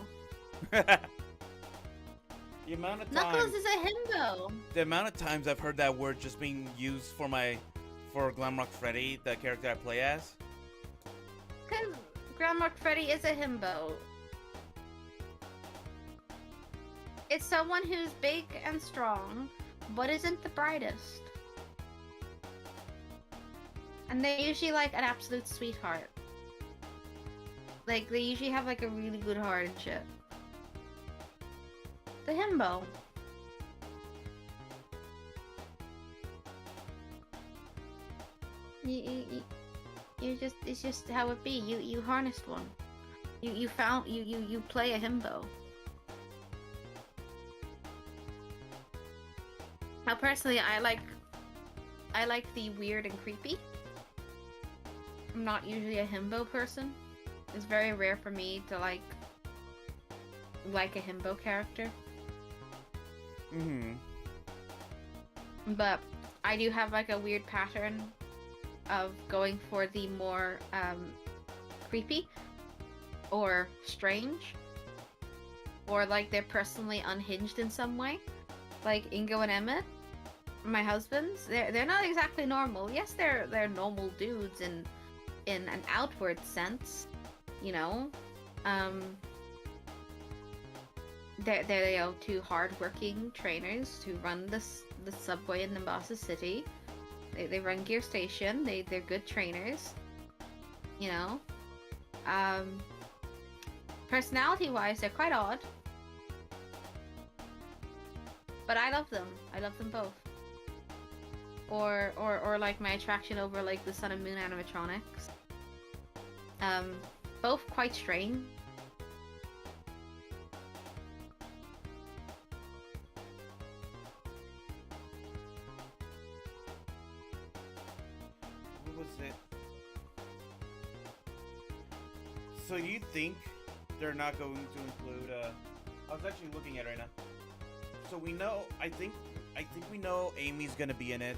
The amount of Knuckles is a himbo. The amount of times I've heard that word just being used for Glamrock Freddy, the character I play as. Because Glamrock Freddy is a himbo. It's someone who's big and strong, but isn't the brightest. And they're usually like an absolute sweetheart. Like, they usually have like a really good heart and shit. The himbo. It's just how it be. You harnessed one. You play a himbo. Now personally, I like the weird and creepy. I'm not usually a himbo person. It's very rare for me to like a himbo character. Mm-hmm. But I do have like a weird pattern of going for the more creepy or strange, or like they're personally unhinged in some way. Like Ingo and Emmett, my husbands, they're not exactly normal. Yes, they're normal dudes in an outward sense, you know. They're you know, two hardworking trainers who run the subway in Mombasa City. They run Gear Station. They're good trainers, you know. Personality-wise, they're quite odd, but I love them. I love them both. Or like my attraction over like the Sun and Moon animatronics. Both quite strange. What was it? So you think they're not going to include? I was actually looking at it right now. So we know. I think we know Amy's gonna be in it.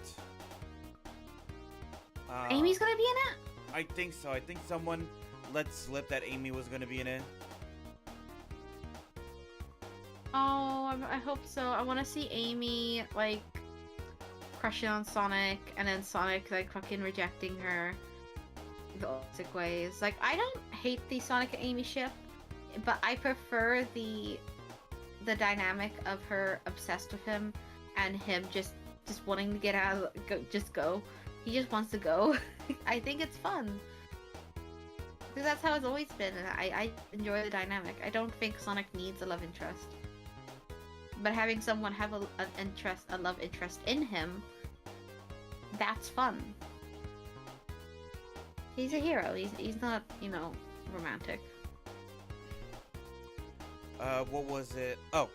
Amy's gonna be in it? I think so. I think someone let slip that Amy was gonna be in it. Oh, I hope so. I want to see Amy like crushing on Sonic, and then Sonic like fucking rejecting her the opposite ways. Like, I don't hate the Sonic and Amy ship, but I prefer the dynamic of her obsessed with him and him just wanting to get out of go. He just wants to go. I think it's fun. Because that's how it's always been, and I enjoy the dynamic. I don't think Sonic needs a love interest. But having someone have a love interest in him, that's fun. He's a hero. He's not, you know, romantic. What was it? Oh,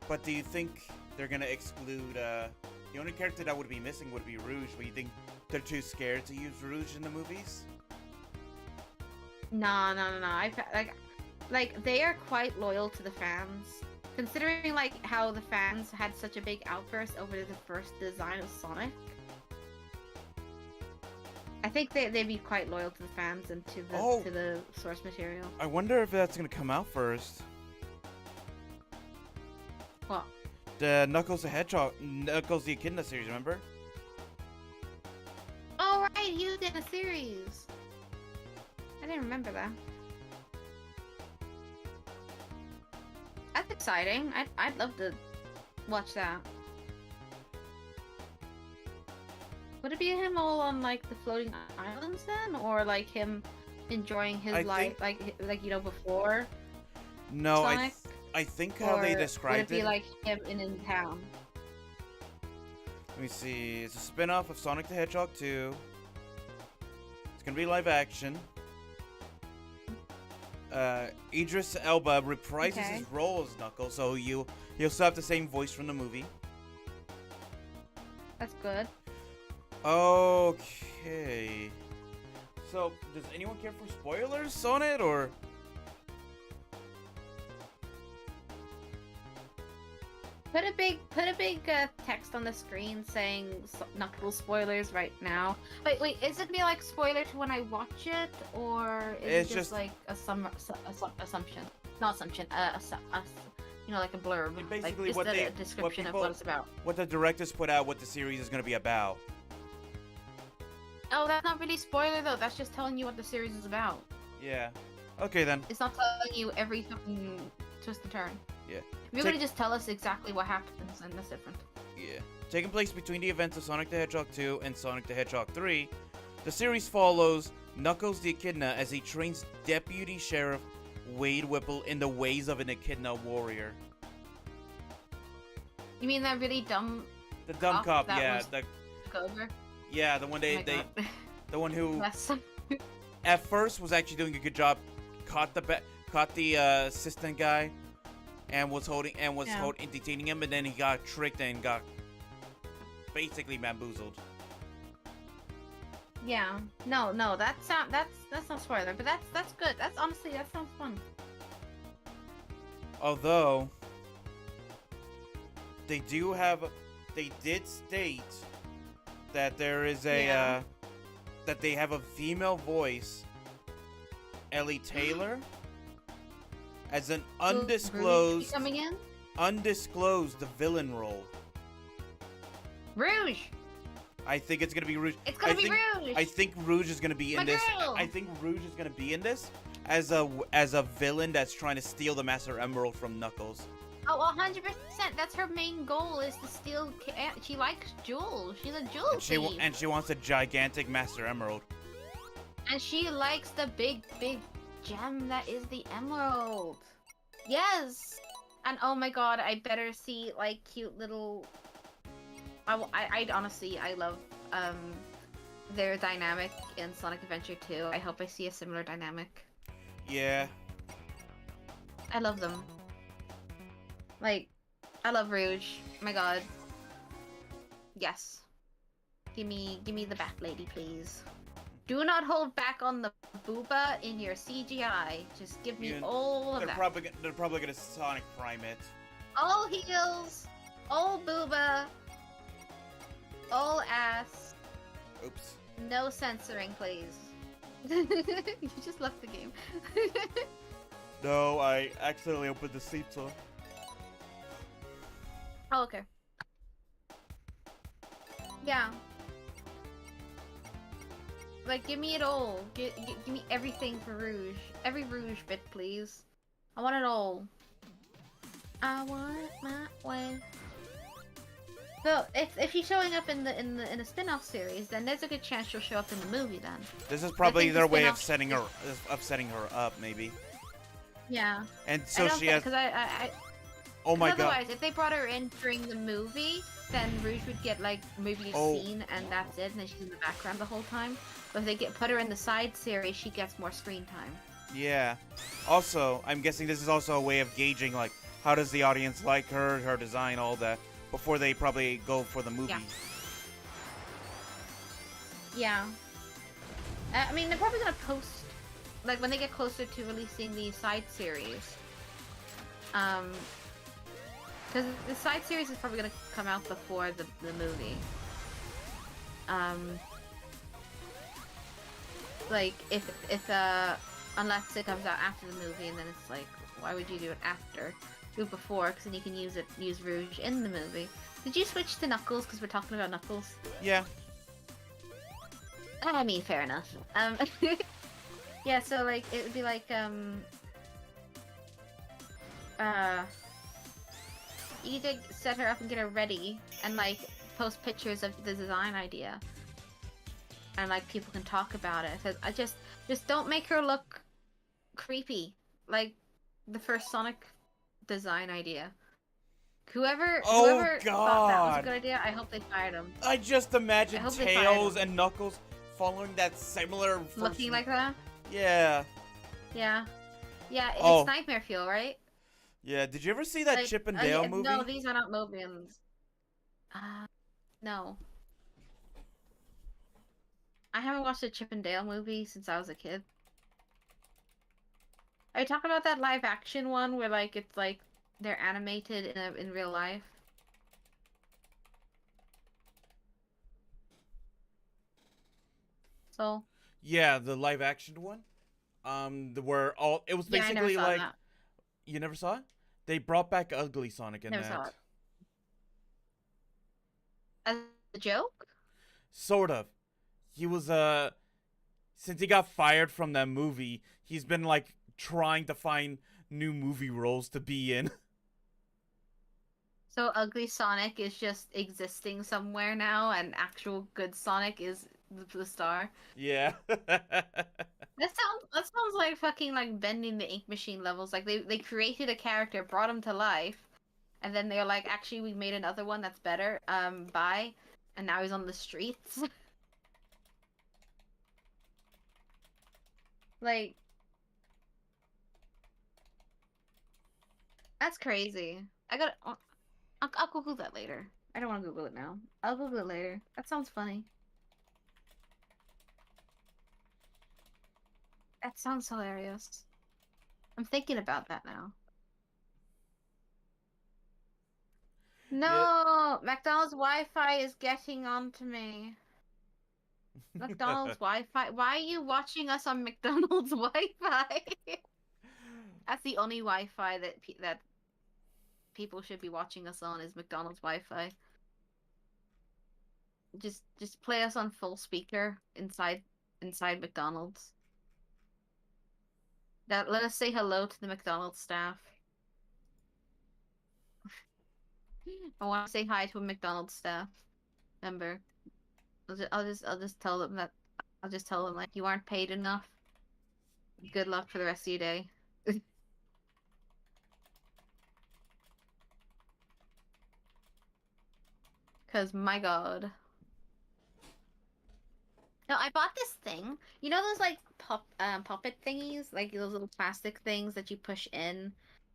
but do you think they're gonna exclude? The only character that would be missing would be Rouge. But you think they're too scared to use Rouge in the movies? No. Like they are quite loyal to the fans, considering like how the fans had such a big outburst over the first design of Sonic. I think they'd be quite loyal to the fans and to the source material. I wonder if that's gonna come out first. What? The Knuckles the Echidna series, remember? Oh right, he was in a series. I didn't remember that. That's exciting. I'd love to watch that. Would it be him all on like the floating islands then, or like him enjoying his life, like you know, before? No, Sonic? I think how they described it. Would it be like him in town? Let me see. It's a spin-off of Sonic the Hedgehog 2. It's gonna be live action. Idris Elba reprises his role as Knuckles, so he'll still have the same voice from the movie. That's good. Okay. So, does anyone care for spoilers on it, or? Put a big text on the screen saying Knuckles spoilers right now. Wait, is it be like spoiler to when I watch it, or is it just like assumption? Not assumption. You know, like a blurb. Basically, like just a description of what it's about. What the directors put out, what the series is going to be about. Oh, that's not really spoiler though. That's just telling you what the series is about. Yeah. Okay then. It's not telling you every fucking twist and turn. Yeah. If you're gonna just tell us exactly what happens, then that's different. Yeah. Taking place between the events of Sonic the Hedgehog 2 and Sonic the Hedgehog 3, the series follows Knuckles the Echidna as he trains Deputy Sheriff Wade Whipple in the ways of an Echidna warrior. You mean that really dumb? The dumb cop, yeah. Over? Yeah, the one the one who That's... at first was actually doing a good job, caught the assistant guy, and was detaining him, and then he got tricked and got basically bamboozled. Yeah, no, that's not spoiler, but that's good. That sounds fun. Although they do have. They did state that there is a that they have a female voice, Ellie Taylor, as an undisclosed coming in. Undisclosed the villain role. Rouge. I think it's gonna be Rouge. It's gonna be Rouge. I think Rouge is gonna be in this. Girl. I think Rouge is gonna be in this as a villain that's trying to steal the Master Emerald from Knuckles. Oh, 100%. That's her main goal is to steal. She likes jewels. She's a jewel thief. And she wants a gigantic Master Emerald. And she likes the big gem that is the emerald. Yes. And oh my god, I better see like cute little. I honestly love their dynamic in Sonic Adventure 2. I hope I see a similar dynamic. Yeah. I love them. Like, I love Rouge. Oh my god. Yes. Give me the back lady, please. Do not hold back on the booba in your CGI. Just give me all of that. They're probably gonna Sonic Prime it. All heels, all booba, all ass. Oops. No censoring, please. You just left the game. No, I accidentally opened the sleep zone. Oh, okay. Yeah. Like, give me it all. Give me everything for Rouge. Every Rouge bit, please. I want it all. I want it my way. So, if she's showing up in the spin-off series, then there's a good chance she'll show up in the movie. Then this is probably their way of setting her up, maybe. Yeah. And so she has. Because I Oh my god. Otherwise, if they brought her in during the movie, then Rouge would get like maybe a scene and that's it, and then she's in the background the whole time. But if they put her in the side series, she gets more screen time. Yeah. Also, I'm guessing this is also a way of gauging like how does the audience like her design, all that, before they probably go for the movie. Yeah. I mean, they're probably gonna post like when they get closer to releasing the side series. Because the side series is probably gonna come out before the movie. Like if unless it comes out after the movie, and then it's like, why would you do it after? Do it before, because then you can use Rouge in the movie. Did you switch to Knuckles? Because we're talking about Knuckles. Yeah. I mean, fair enough. Yeah. So like, it would be like you could set her up and get her ready, and like post pictures of the design idea, and like people can talk about it. I just don't make her look creepy like the first Sonic design idea. Whoever thought that was a good idea, I hope they fired him. I just imagine Tails and Knuckles following that similar looking like that. Yeah. Yeah. Yeah. It's nightmare fuel, right? Yeah, did you ever see that Chip and Dale movie? No, these are not Mobians. No. I haven't watched a Chip and Dale movie since I was a kid. Are you talking about that live action one where like it's like they're animated in real life? So. Yeah, the live action one. Where all it was basically like. That. You never saw it? They brought back Ugly Sonic in Never that. saw it. As a joke? Sort of. He was since he got fired from that movie, he's been like trying to find new movie roles to be in. So Ugly Sonic is just existing somewhere now, and actual good Sonic is the star. Yeah. That sounds like fucking like bending the ink machine levels. Like they created a character, brought him to life, and then they're like, actually we made another one that's better. Bye. And now he's on the streets. Like, that's crazy. I'll Google that later. I don't want to Google it now. I'll Google it later. That sounds funny. That sounds hilarious. I'm thinking about that now. No, McDonald's Wi-Fi is getting onto me. McDonald's Wi-Fi. Why are you watching us on McDonald's Wi-Fi? That's the only Wi-Fi that people should be watching us on is McDonald's Wi-Fi. Just play us on full speaker inside McDonald's. Let us say hello to the McDonald's staff. I want to say hi to a McDonald's staff member. I'll just tell them that like you aren't paid enough. Good luck for the rest of your day. Cause my god. No, I bought this thing. You know those like puppet thingies, like those little plastic things that you push in,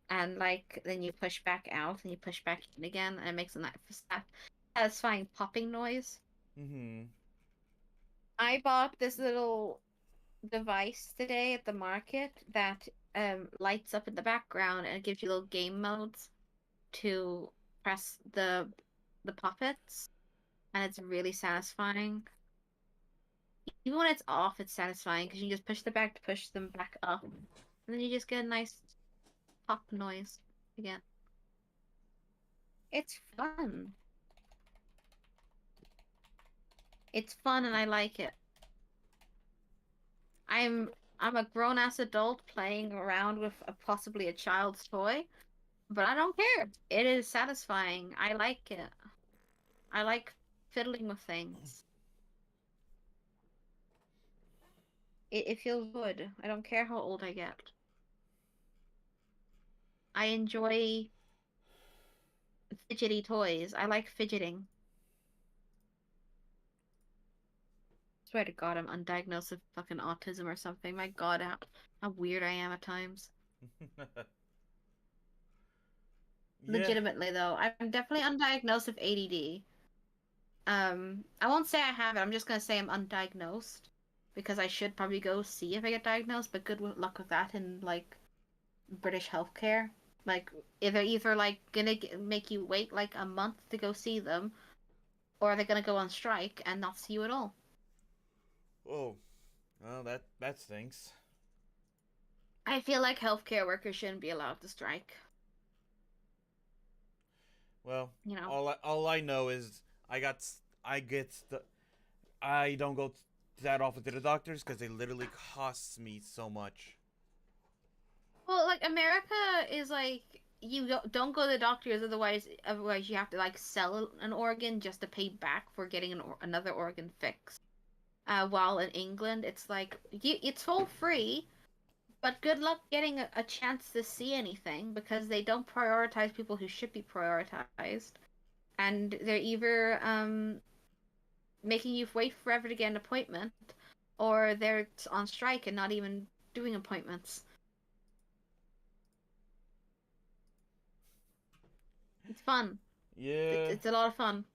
and like then you push back out and you push back in again, and it makes a nice satisfying popping noise. Mm-hmm. I bought this little device today at the market that lights up in the background and it gives you little game modes to press the puppets, and it's really satisfying. Even when it's off, it's satisfying because you just push the back to push them back up, and then you just get a nice pop noise again. It's fun. It's fun and I like it. I'm a grown-ass adult playing around with possibly a child's toy, but I don't care. It is satisfying. I like it. I like fiddling with things. It feels good. I don't care how old I get. I enjoy fidgety toys. I like fidgeting. Swear to God, I'm undiagnosed with fucking autism or something. My God, how weird I am at times. Legitimately, though, I'm definitely undiagnosed with ADD. I won't say I have it. I'm just gonna say I'm undiagnosed because I should probably go see if I get diagnosed. But good luck with that in like British healthcare. Like, they're either like gonna make you wait like a month to go see them, or they're gonna go on strike and not see you at all. Oh, well, that stinks. I feel like healthcare workers shouldn't be allowed to strike. Well, You know. all I know is I don't go that often to the doctors because they literally cost me so much. Well, like America is like you don't go to the doctors, otherwise you have to like sell an organ just to pay back for getting another organ fixed. While in England, it's like it's all free, but good luck getting a chance to see anything because they don't prioritize people who should be prioritized, and they're either making you wait forever to get an appointment, or they're on strike and not even doing appointments. It's fun. Yeah. It's a lot of fun.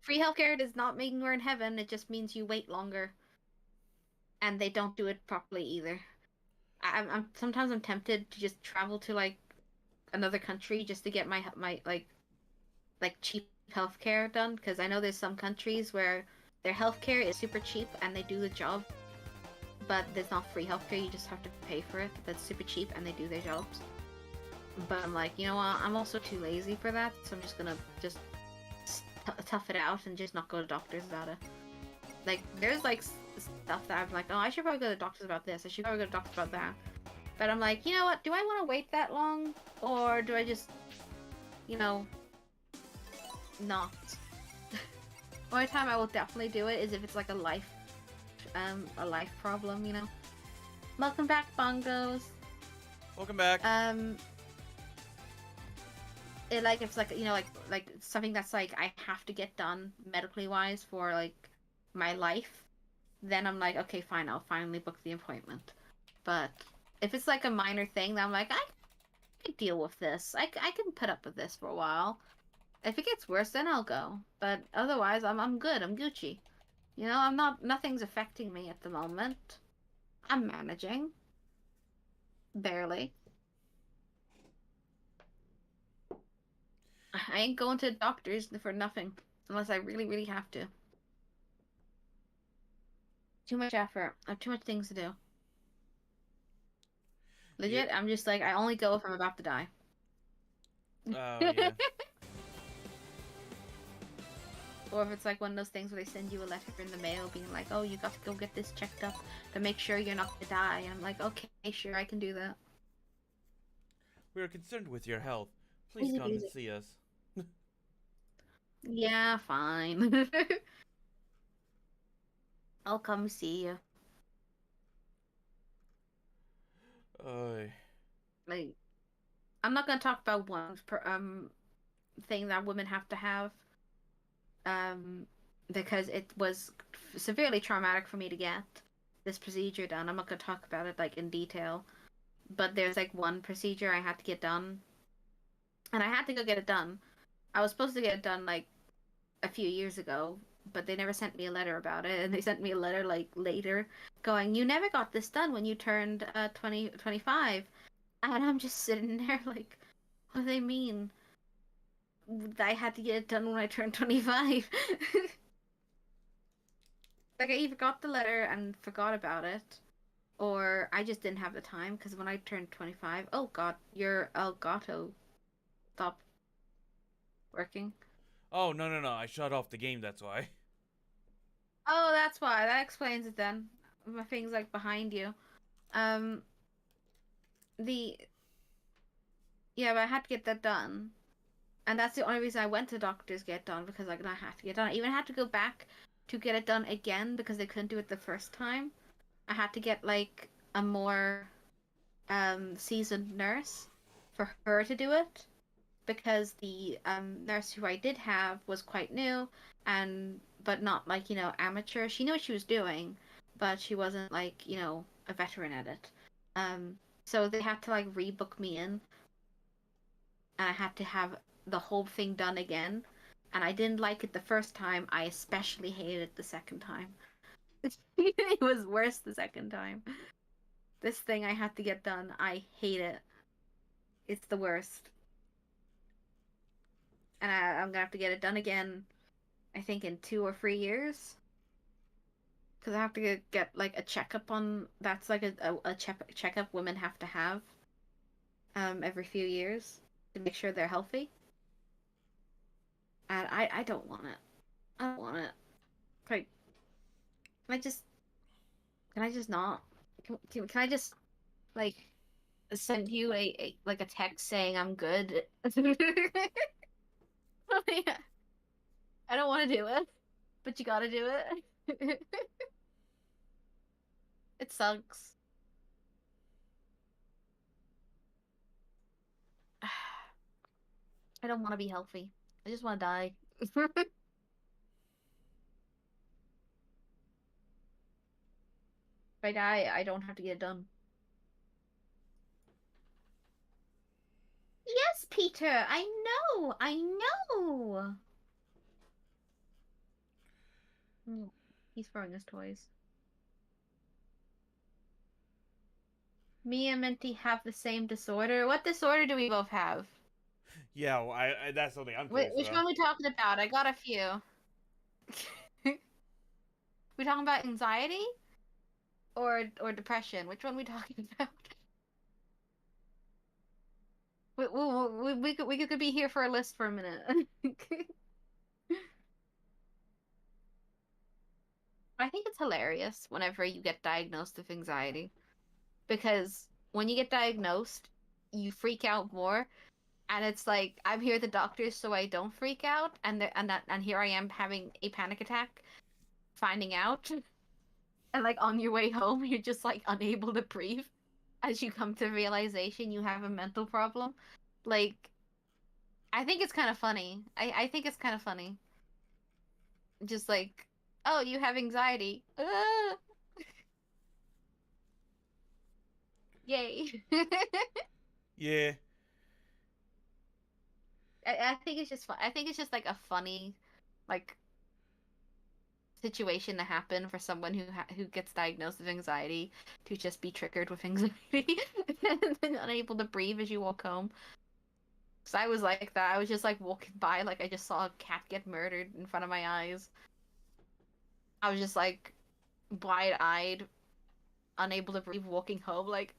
Free healthcare does not mean we're in heaven. It just means you wait longer, and they don't do it properly either. I'm sometimes I'm tempted to just travel to like another country just to get my cheap healthcare done, because I know there's some countries where their healthcare is super cheap and they do the job, but there's not free healthcare. You just have to pay for it. That's super cheap and they do their jobs. But I'm like, you know what? I'm also too lazy for that, so I'm just gonna tough it out and just not go to doctors about it. Like, there's like stuff that I'm like, oh, I should probably go to doctors about this. I should probably go to doctors about that. But I'm like, you know what? Do I want to wait that long, or do I just, you know, not? Only time I will definitely do it is if it's like a life problem, you know. Welcome back, Bongos. Welcome back. It like if it's like, you know, like something that's like I have to get done medically wise for like my life, then I'm like, okay, fine, I'll finally book the appointment. But if it's like a minor thing, then I'm like, I can deal with this. I can put up with this for a while. If it gets worse, then I'll go. But otherwise, I'm good. I'm Gucci. You know, nothing's affecting me at the moment. I'm managing. Barely. I ain't going to doctors for nothing unless I really, really have to. Too much effort. I have too much things to do. Yeah. Legit, I'm just like, I only go if I'm about to die. Oh yeah. Or if it's like one of those things where they send you a letter in the mail being like, oh, you got to go get this checked up to make sure you're not gonna die. And I'm like, okay, sure, I can do that. We are concerned with your health. Please Easy come and peasy. see us. Yeah, fine. I'll come see you. Like, I'm not gonna talk about one thing that women have to have, um, because it was severely traumatic for me to get this procedure done. I'm not gonna talk about it like in detail, but there's like one procedure I had to get done, and I had to go get it done. I was supposed to get it done like a few years ago, but they never sent me a letter about it, and they sent me a letter like later going, "You never got this done when you turned 25." And I'm just sitting there like, what do they mean? I had to get it done when I turned 25. Like, I either got the letter and forgot about it, or I just didn't have the time, because when I turned 25, oh god, your Elgato stopped working. Oh no! I shut off the game. That's why. Oh, that's why. That explains it then. My thing's like behind you. Um, the Yeah, but I had to get that done, and that's the only reason I went to doctors to get done, because like I had to get done. I even had to go back to get it done again because they couldn't do it the first time. I had to get like a more seasoned nurse for her to do it, because the nurse who I did have was quite new, and but not like, amateur. She knew what she was doing, but she wasn't like, a veteran at it. Um, so they had to like rebook me in, and I had to have the whole thing done again. And I didn't like it the first time. I especially hated it the second time. It was worse the second time. This thing I had to get done, I hate it. It's the worst. And I'm gonna have to get it done again, I think in 2 or 3 years. Because I have to get like a checkup on. That's like a checkup women have to have every few years to make sure they're healthy. And I don't want it. I don't want it. Like, can I just can I just not? Can I just like send you a text saying I'm good? I don't want to do it, but you gotta do it. It sucks. I don't want to be healthy. I just want to die. If I die, I don't have to get it done. Yes, Peter, I know. I know. Oh, he's throwing his toys. Me and Minty have the same disorder. What disorder do we both have? Yeah, well, I that's something I'm curious Which about. one are we talking about? I got a few. We talking about anxiety or depression? Which one are we talking about? We could be here for a list for a minute. I think it's hilarious whenever you get diagnosed with anxiety, because when you get diagnosed, you freak out more, and it's like I'm here at the doctors so I don't freak out, and here I am having a panic attack, finding out, and like on your way home, you're just like unable to breathe as you come to realization you have a mental problem. Like, I think it's kind of funny. I think it's kind of funny. Just like, oh, you have anxiety. Yay. Yeah, I think it's just fun. I think it's just like a funny, like, situation to happen for someone who gets diagnosed with anxiety to just be triggered with anxiety and then unable to breathe as you walk home. Cause I was like that. I was just like walking by, like I just saw a cat get murdered in front of my eyes. I was just like wide-eyed, unable to breathe, walking home. Like,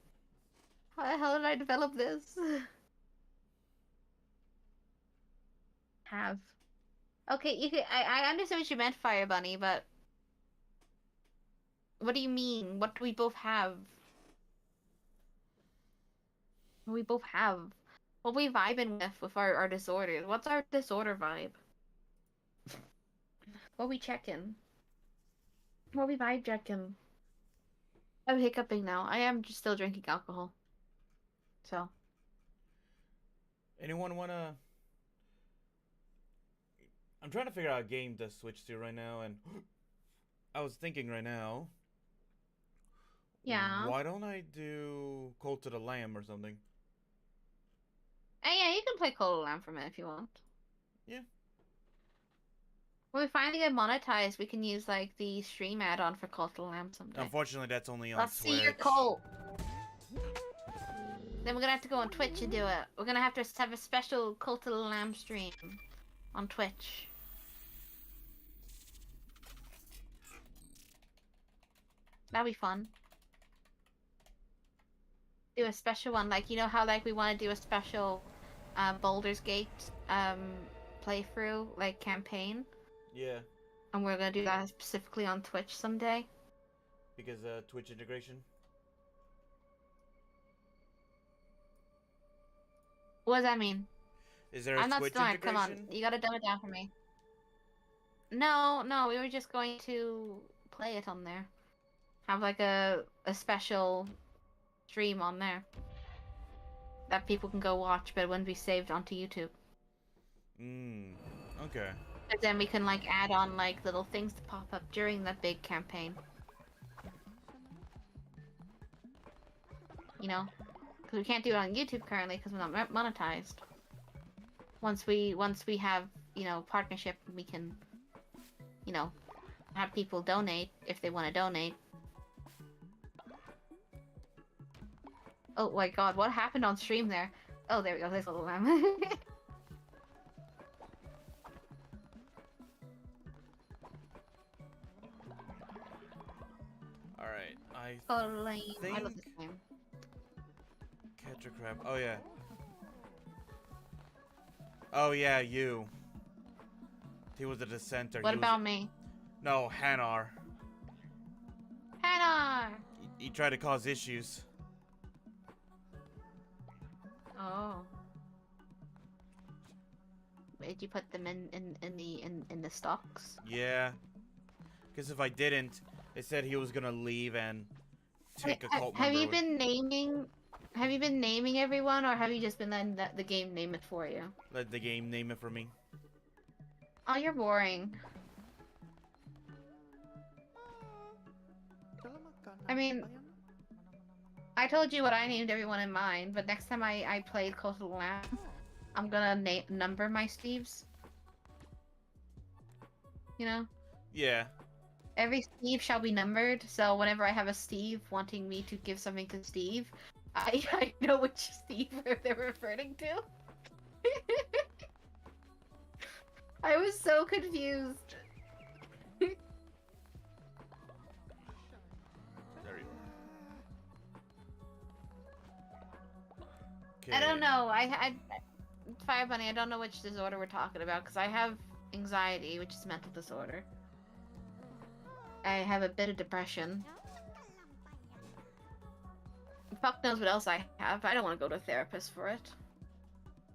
how the hell did I develop this? Have. Okay, you could. I understand what you meant, Fire Bunny, but what do you mean? What do we both have? What do we both have? What we vibing with our disorders? What's our disorder vibe? What we checking? What we vibe checking? I'm hiccuping now. I am just still drinking alcohol. So. Anyone wanna? I'm trying to figure out a game to switch to right now, and I was thinking right now. Yeah. Why don't I do Cult to the Lamb or something? Hey, yeah, you can play Cola Lamb for a minute if you want. Yeah. When we finally get monetized, we can use like the stream add-on for Cult of the Lamb someday. Unfortunately, that's only on Let's Twitch. see your cult. Then we're gonna have to go on Twitch and do it. We're gonna have to have a special Cult of the Lamb stream on Twitch. That'd be fun. Do a special one, like you know how like we want to do a special Baldur's Gate playthrough like campaign. Yeah. And we're gonna do that specifically on Twitch someday. Because Twitch integration. What does that mean? Is there a I'm not Twitch smart. integration? Come on, you gotta dumb it down for me. No, we were just going to play it on there. Have like a special stream on there that people can go watch, but it wouldn't be saved onto YouTube. Okay. But then we can like add on like little things to pop up during that big campaign. You know, because we can't do it on YouTube currently because we're not monetized. Once we have, you know, partnership, we can, you know, have people donate if they want to donate. Oh my god, what happened on stream there? Oh, there we go, there's a little lamb. Alright, I Lame. think... I love this game. Catch a crab. Oh, yeah. Oh, yeah, you. He was a dissenter. What about me? No, Hanar. Hannah! He tried to cause issues. Oh. Did you put them in the stocks? Yeah. Because if I didn't, it said he was gonna leave and take a cult Have member you with- been naming? Have you been naming everyone, or have you just been letting the game name it for you? Let the game name it for me. Oh, you're boring. I mean, I told you what I named everyone in mine, but next time I play Cult of the Lamb, I'm gonna number my Steves. You know? Yeah. Every Steve shall be numbered, so whenever I have a Steve wanting me to give something to Steve, I know which Steve they're referring to. I was so confused. There you go. I don't know. Fire Bunny, I don't know which disorder we're talking about, because I have anxiety, which is mental disorder. I have a bit of depression. Fuck knows what else I have. I don't want to go to a therapist for it.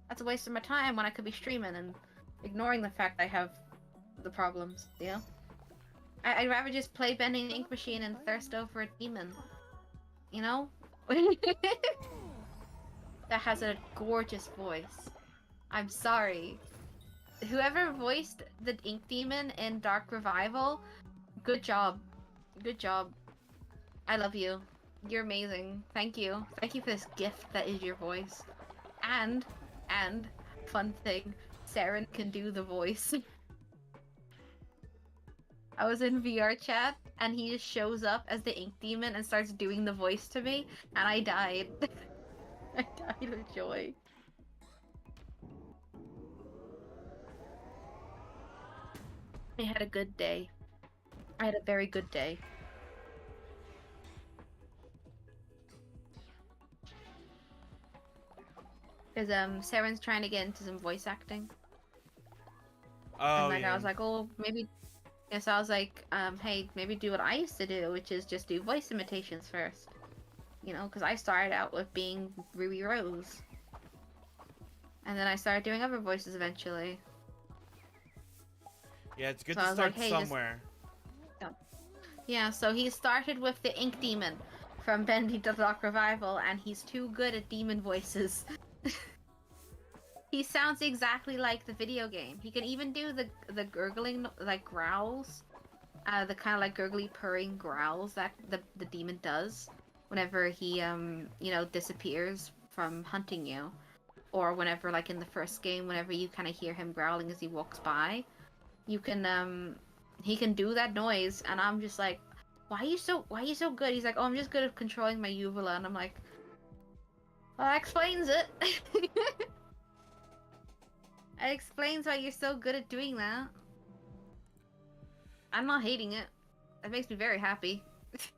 That's a waste of my time when I could be streaming and ignoring the fact I have the problems, you know? I'd rather just play Bending the Ink Machine and thirst over a demon. You know? That has a gorgeous voice. I'm sorry. Whoever voiced the Ink Demon in Dark Revival, good job. Good job. I love you. You're amazing. Thank you. Thank you for this gift that is your voice. And, fun thing, Saren can do the voice. I was in VR chat, and he just shows up as the Ink Demon and starts doing the voice to me, and I died. I died of joy. I had a good day. I had a very good day. Because Saren's trying to get into some voice acting. Oh, And like yeah. I was like, oh, maybe. Yeah, so I was like, hey, maybe do what I used to do, which is just do voice imitations first. You know, because I started out with being Ruby Rose. And then I started doing other voices eventually. Yeah, it's good So to I was start like, hey, somewhere. Yeah, so he started with the Ink Demon from Bendy the Dark Revival, and he's too good at demon voices. He sounds exactly like the video game. He can even do the gurgling, like, growls. The kind of like gurgly purring growls that the demon does whenever he, you know, disappears from hunting you. Or whenever, like, in the first game, whenever you kind of hear him growling as he walks by. You can, he can do that noise, and I'm just like, why are you so good? He's like, oh, I'm just good at controlling my uvula, and I'm like, well, that explains it. It explains why you're so good at doing that. I'm not hating it. That makes me very happy.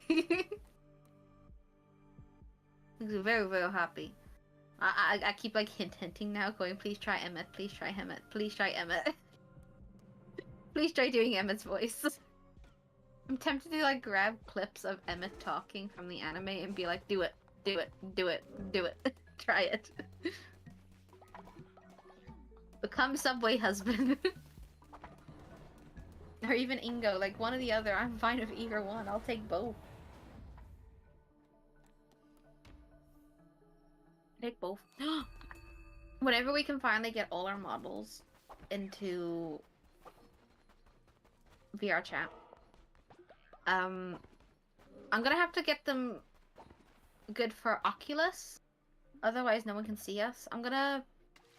Makes me very, very happy. I keep like hinting now, going, please try Emmett, please try Emmett, please try Emmett. Please try doing Emmett's voice. I'm tempted to like grab clips of Emmett talking from the anime and be like, do it, do it, do it, do it. Try it. Become Subway husband. Or even Ingo, like one or the other. I'm fine with either one. I'll take both. Take both. Whenever we can finally get all our models into VR chat, I'm gonna have to get them good for Oculus. Otherwise, no one can see us. I'm gonna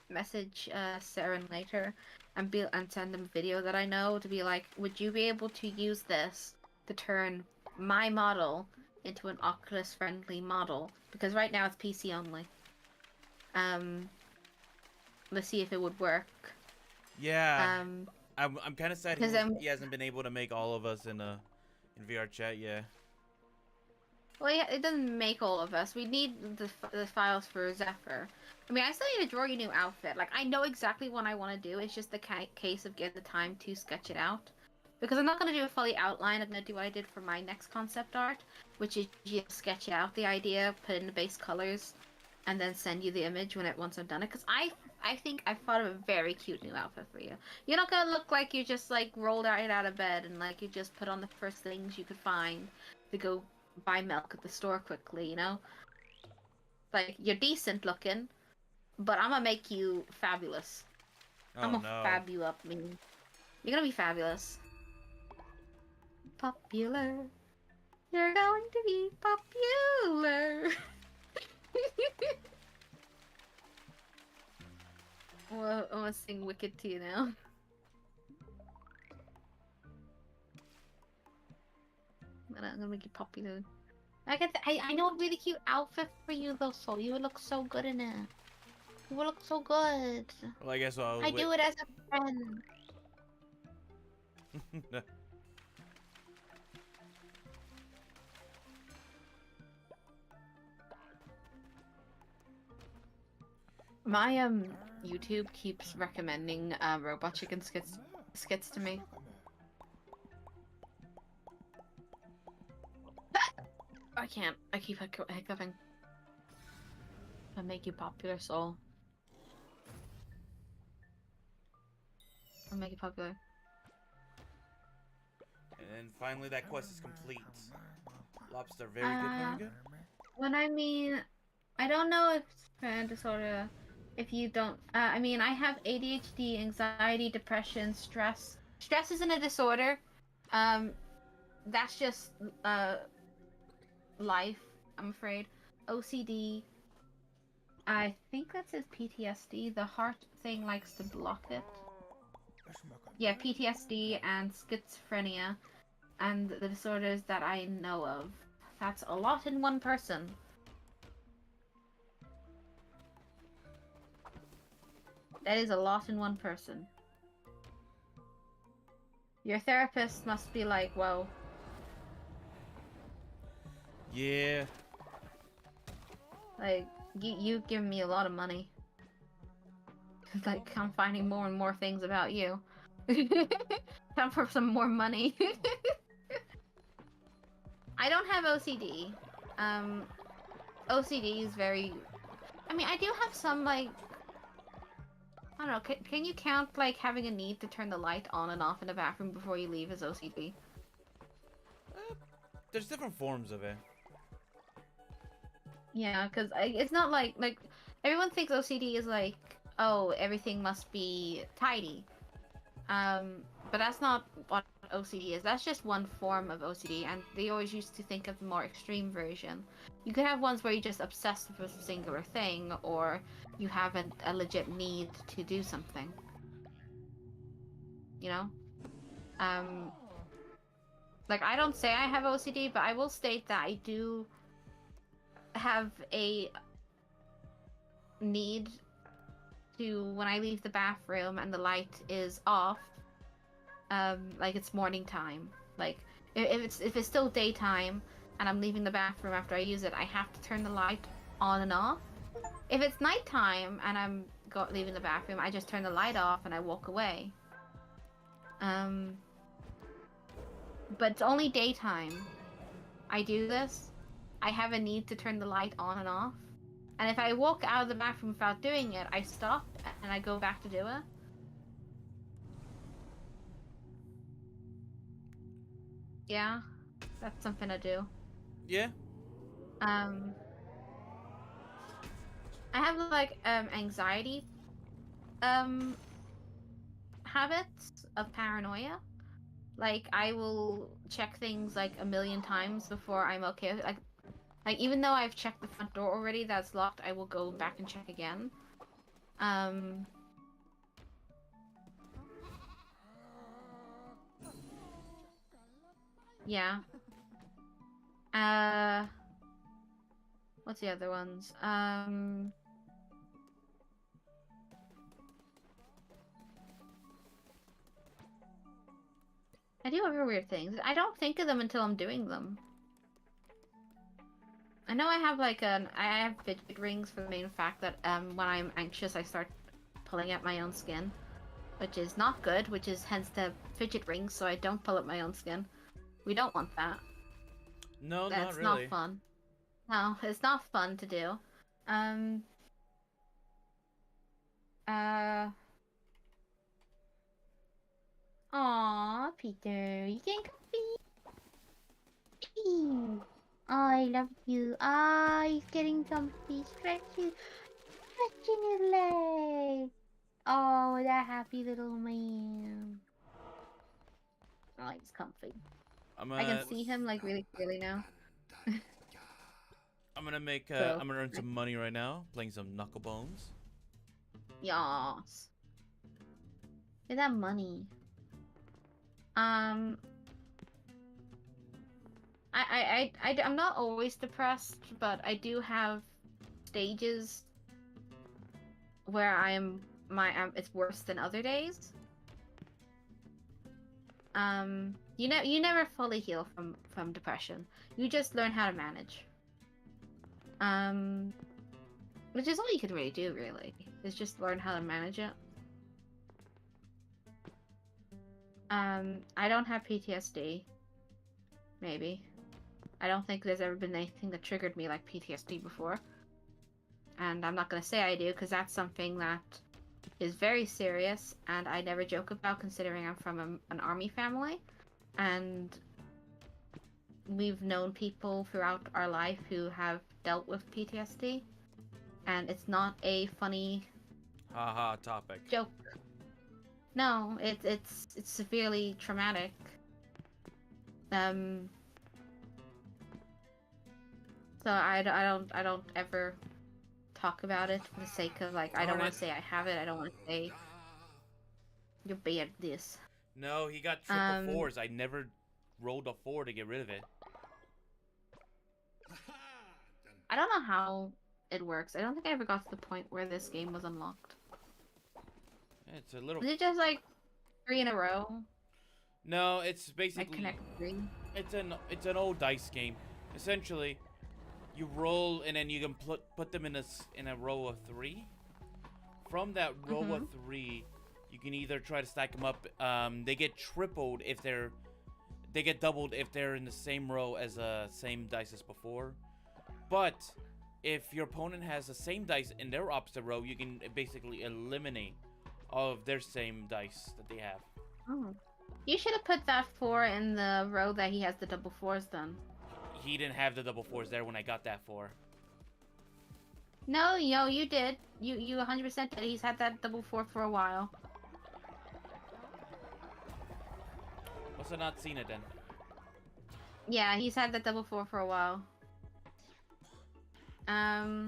message Saren later and send them a video that I know to be like, would you be able to use this to turn my model into an Oculus friendly model? Because right now it's PC only. Let's see if it would work. Yeah. I'm kind of sad he hasn't been able to make all of us in VR chat. Yeah. Well, yeah, it doesn't make all of us. We need the files for Zephyr. I mean, I still need to draw your new outfit. Like, I know exactly what I want to do. It's just the case of getting the time to sketch it out. Because I'm not going to do a fully outline. I'm going to do what I did for my next concept art, which is just sketch out the idea, put in the base colors, and then send you the image once I've done it. Because I think I've thought of a very cute new outfit for you. You're not going to look like you just, like, rolled right out of bed and, like, you just put on the first things you could find to go buy milk at the store quickly, you know? Like, you're decent looking, but I'm gonna make you fabulous. Oh, I'm gonna no. fab you up, man. You're gonna be fabulous. Popular. You're going to be popular. Well, I'm gonna sing Wicked to you now. I'm gonna make you popular. I know a really cute outfit for you though, so you would look so good in it. You would look so good. Well, I guess I'll I do it as a friend. My YouTube keeps recommending Robot Chicken skits to me. I can't. I keep hiccuping. I'll make you popular, soul. I'll make you popular. And then finally that quest is complete. Lobster, very good, very good. When I mean, I don't know if it's brand disorder. If you don't, I mean, I have ADHD, anxiety, depression, stress. Stress isn't a disorder. That's just life. I'm afraid. OCD. I think that says PTSD. The heart thing likes to block it. Yeah, PTSD and schizophrenia, and the disorders that I know of. That's a lot in one person. That is a lot in one person. Your therapist must be like, whoa. Yeah. Like, you give me a lot of money. Like, I'm finding more and more things about you. Time for some more money. I don't have OCD. OCD is very... I mean, I do have some, like... I don't know, can you count, like, having a need to turn the light on and off in the bathroom before you leave as OCD? There's different forms of it. Yeah, because it's not like, everyone thinks OCD is like, oh, everything must be tidy. But that's not what OCD is. That's just one form of OCD, and they always used to think of the more extreme version. You could have ones where you're just obsessed with a singular thing, or you have a legit need to do something. You know? Like, I don't say I have OCD, but I will state that I do have a need to, when I leave the bathroom and the light is off, like it's morning time. Like, if it's still daytime and I'm leaving the bathroom after I use it, I have to turn the light on and off. If it's nighttime and I'm leaving the bathroom, I just turn the light off and I walk away. But it's only daytime I do this. I have a need to turn the light on and off. And if I walk out of the bathroom without doing it, I stop and I go back to do it. Yeah, that's something I do. Yeah. I have like anxiety habits of paranoia. Like, I will check things like a million times before I'm okay with it. Like even though I've checked the front door already that's locked, I will go back and check again. Yeah. What's the other ones? I do other weird things. I don't think of them until I'm doing them. I know I have like I have fidget rings for the main fact that when I'm anxious I start pulling at my own skin, which is not good, which is hence the fidget rings, so I don't pull at my own skin. We don't want that. No, That's not really. not fun. No, it's not fun to do. Aw, Peter, you getting comfy? I love you. Ah, he's getting comfy. Stretching his leg. Oh, that happy little man. Oh, he's comfy. I can see him like really clearly now. I'm gonna make. So, I'm gonna earn some money right now, playing some knuckle bones. Yas. Get that money. I'm not always depressed, but I do have stages where it's worse than other days. You never fully heal from depression. You just learn how to manage. Which is all you can really do, really, is just learn how to manage it. I don't have PTSD. Maybe. I don't think there's ever been anything that triggered me like PTSD before. And I'm not gonna say I do, because that's something that is very serious, and I never joke about, considering I'm from an army family. And we've known people throughout our life who have dealt with PTSD. And it's not a funny Haha, topic. joke. No, it's severely traumatic. So I don't ever talk about it for the sake of, like, I don't want to say I have it. I don't want to say you're bad at this. No, he got triple fours. I never rolled a 4 to get rid of it. I don't know how it works. I don't think I ever got to the point where this game was unlocked. Yeah, it's a little. Was it just like 3 in a row? No, it's Like basically Connect 3? it's an old dice game. Essentially, you roll and then you can put them in a row of 3. From that row of 3, you can either try to stack them up. They get tripled if they get doubled if they're in the same row as same dice as before. But if your opponent has the same dice in their opposite row, you can basically eliminate all of their same dice that they have. Oh. You should have put that 4 in the row that he has the double 4s then. He didn't have the double 4s there when I got that 4. No, yo, you did. You 100% did. He's had that double 4 for a while. Must have not seen it then. Yeah, he's had that double 4 for a while. I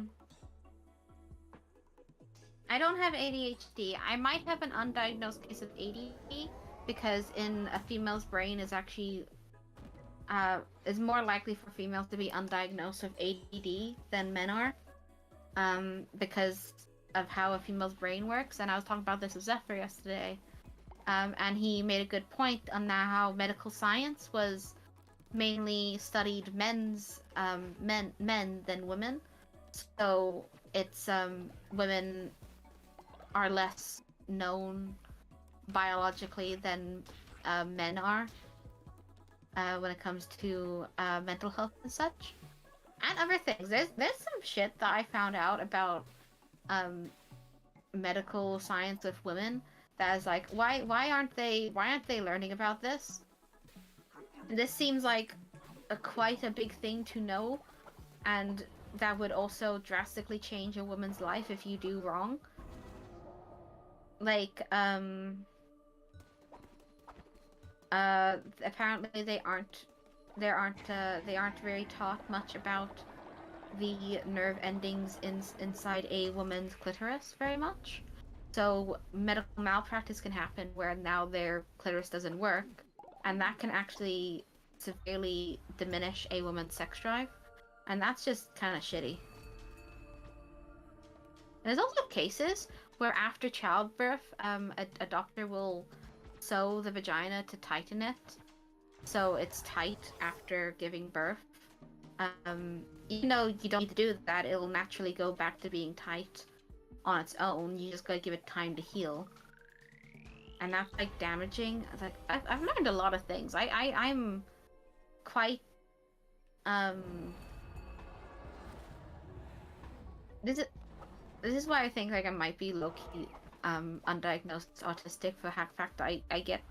don't have ADHD. I might have an undiagnosed case of ADD because in a female's brain is actually is more likely for females to be undiagnosed with ADD than men are. Because of how a female's brain works, and I was talking about this with Zephyr yesterday. And he made a good point on how medical science was mainly studied men than women. So it's women are less known biologically than men are when it comes to mental health and such, and other things. There's some shit that I found out about medical science with women that is like, why aren't they learning about this? This seems like quite a big thing to know, and that would also drastically change a woman's life if you do wrong. Like, apparently they aren't very taught much about the nerve endings inside a woman's clitoris very much. So medical malpractice can happen where now their clitoris doesn't work, and that can actually severely diminish a woman's sex drive, and that's just kind of shitty. And there's also cases where after childbirth, a doctor will sew the vagina to tighten it, so it's tight after giving birth. Even though you don't need to do that, it'll naturally go back to being tight on its own. You just gotta give it time to heal. And that's like damaging. Like I've learned a lot of things. I'm quite this is why I think like I might be low-key undiagnosed autistic, for the fact that I get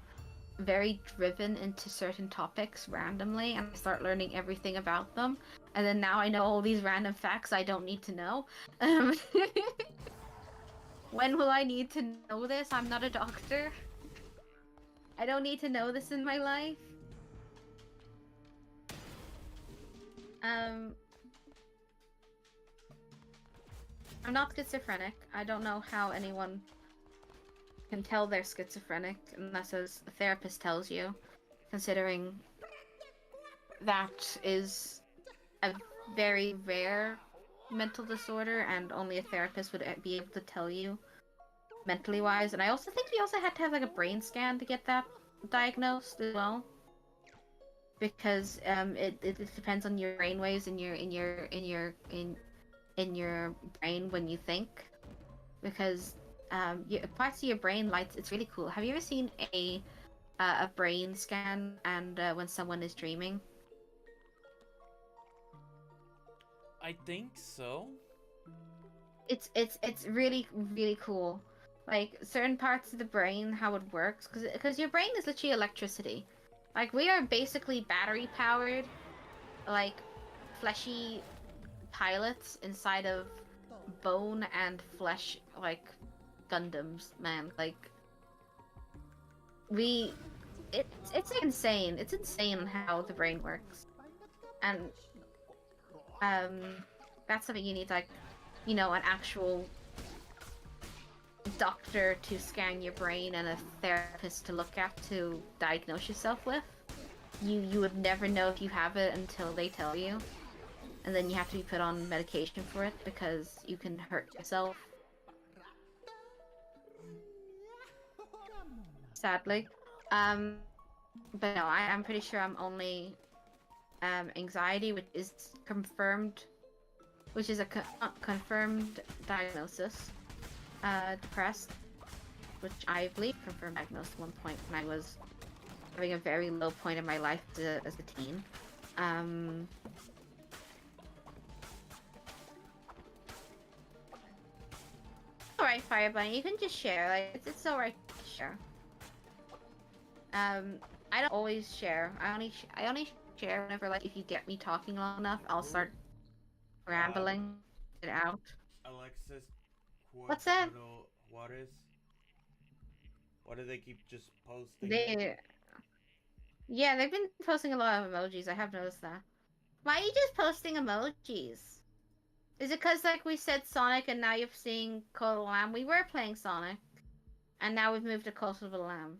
very driven into certain topics randomly, and I start learning everything about them, and then now I know all these random facts I don't need to know. When will I need to know this? I'm not a doctor. I don't need to know this in my life. I'm not schizophrenic. I don't know how anyone can tell they're schizophrenic unless a therapist tells you, considering that is a very rare mental disorder and only a therapist would be able to tell you mentally wise. And I also think you also had to have like a brain scan to get that diagnosed as well, because it depends on your brain waves in your brain when you think, because parts of your brain lights. It's really cool. Have you ever seen a brain scan and when someone is dreaming? I think so. It's really really cool. Like certain parts of the brain, how it works, because your brain is literally electricity. Like we are basically battery powered, like fleshy pilots inside of bone and flesh, like Gundams, man. Like it's insane. It's insane how the brain works, and that's something you need, like, you know, an actual doctor to scan your brain and a therapist to look at to diagnose yourself with. You would never know if you have it until they tell you, and then you have to be put on medication for it because you can hurt yourself. Sadly. But no, I'm pretty sure I'm only anxiety, which is confirmed, which is a confirmed diagnosis. Depressed, which I believe confirmed diagnosed at one point when I was having a very low point in my life as a teen. Alright, Fire Bunny, you can just share. Like, it's alright to share. I don't always share. I only share whenever, like, if you get me talking long enough, I'll start rambling it out. Alexis, What's that? Juarez. Why do they keep just posting? Yeah, they've been posting a lot of emojis. I have noticed that. Why are you just posting emojis? Is it because, like, we said Sonic and now you're seeing Cult of the Lamb? We were playing Sonic, and now we've moved to Cult of the Lamb.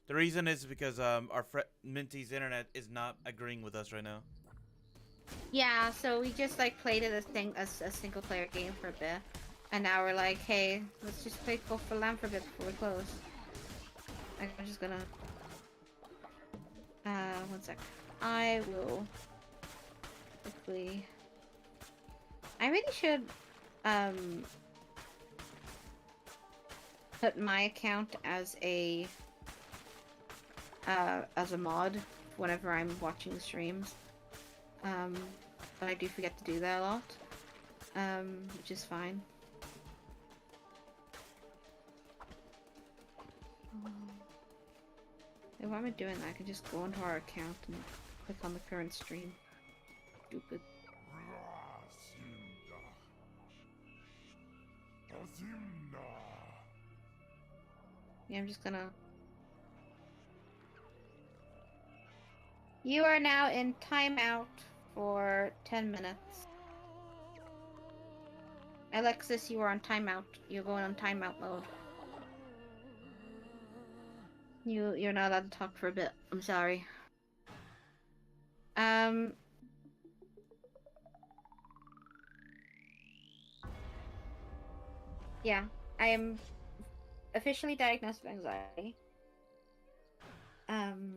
The reason is because our Minty's internet is not agreeing with us right now. Yeah, so we just like played it as a single player game for a bit, and now we're like, hey, let's just play Cult of the Lamb for a bit before we close. I'm just gonna 1 sec. I will quickly. I really should put my account as a mod whenever I'm watching streams. But I do forget to do that a lot. Which is fine. Why am I doing that? I can just go into our account and click on the current stream. Stupid. Yeah, I'm just gonna... You are now in timeout for 10 minutes. Alexis, you are on timeout. You're going on timeout mode. You're not allowed to talk for a bit. I'm sorry. Yeah, I am officially diagnosed with anxiety. And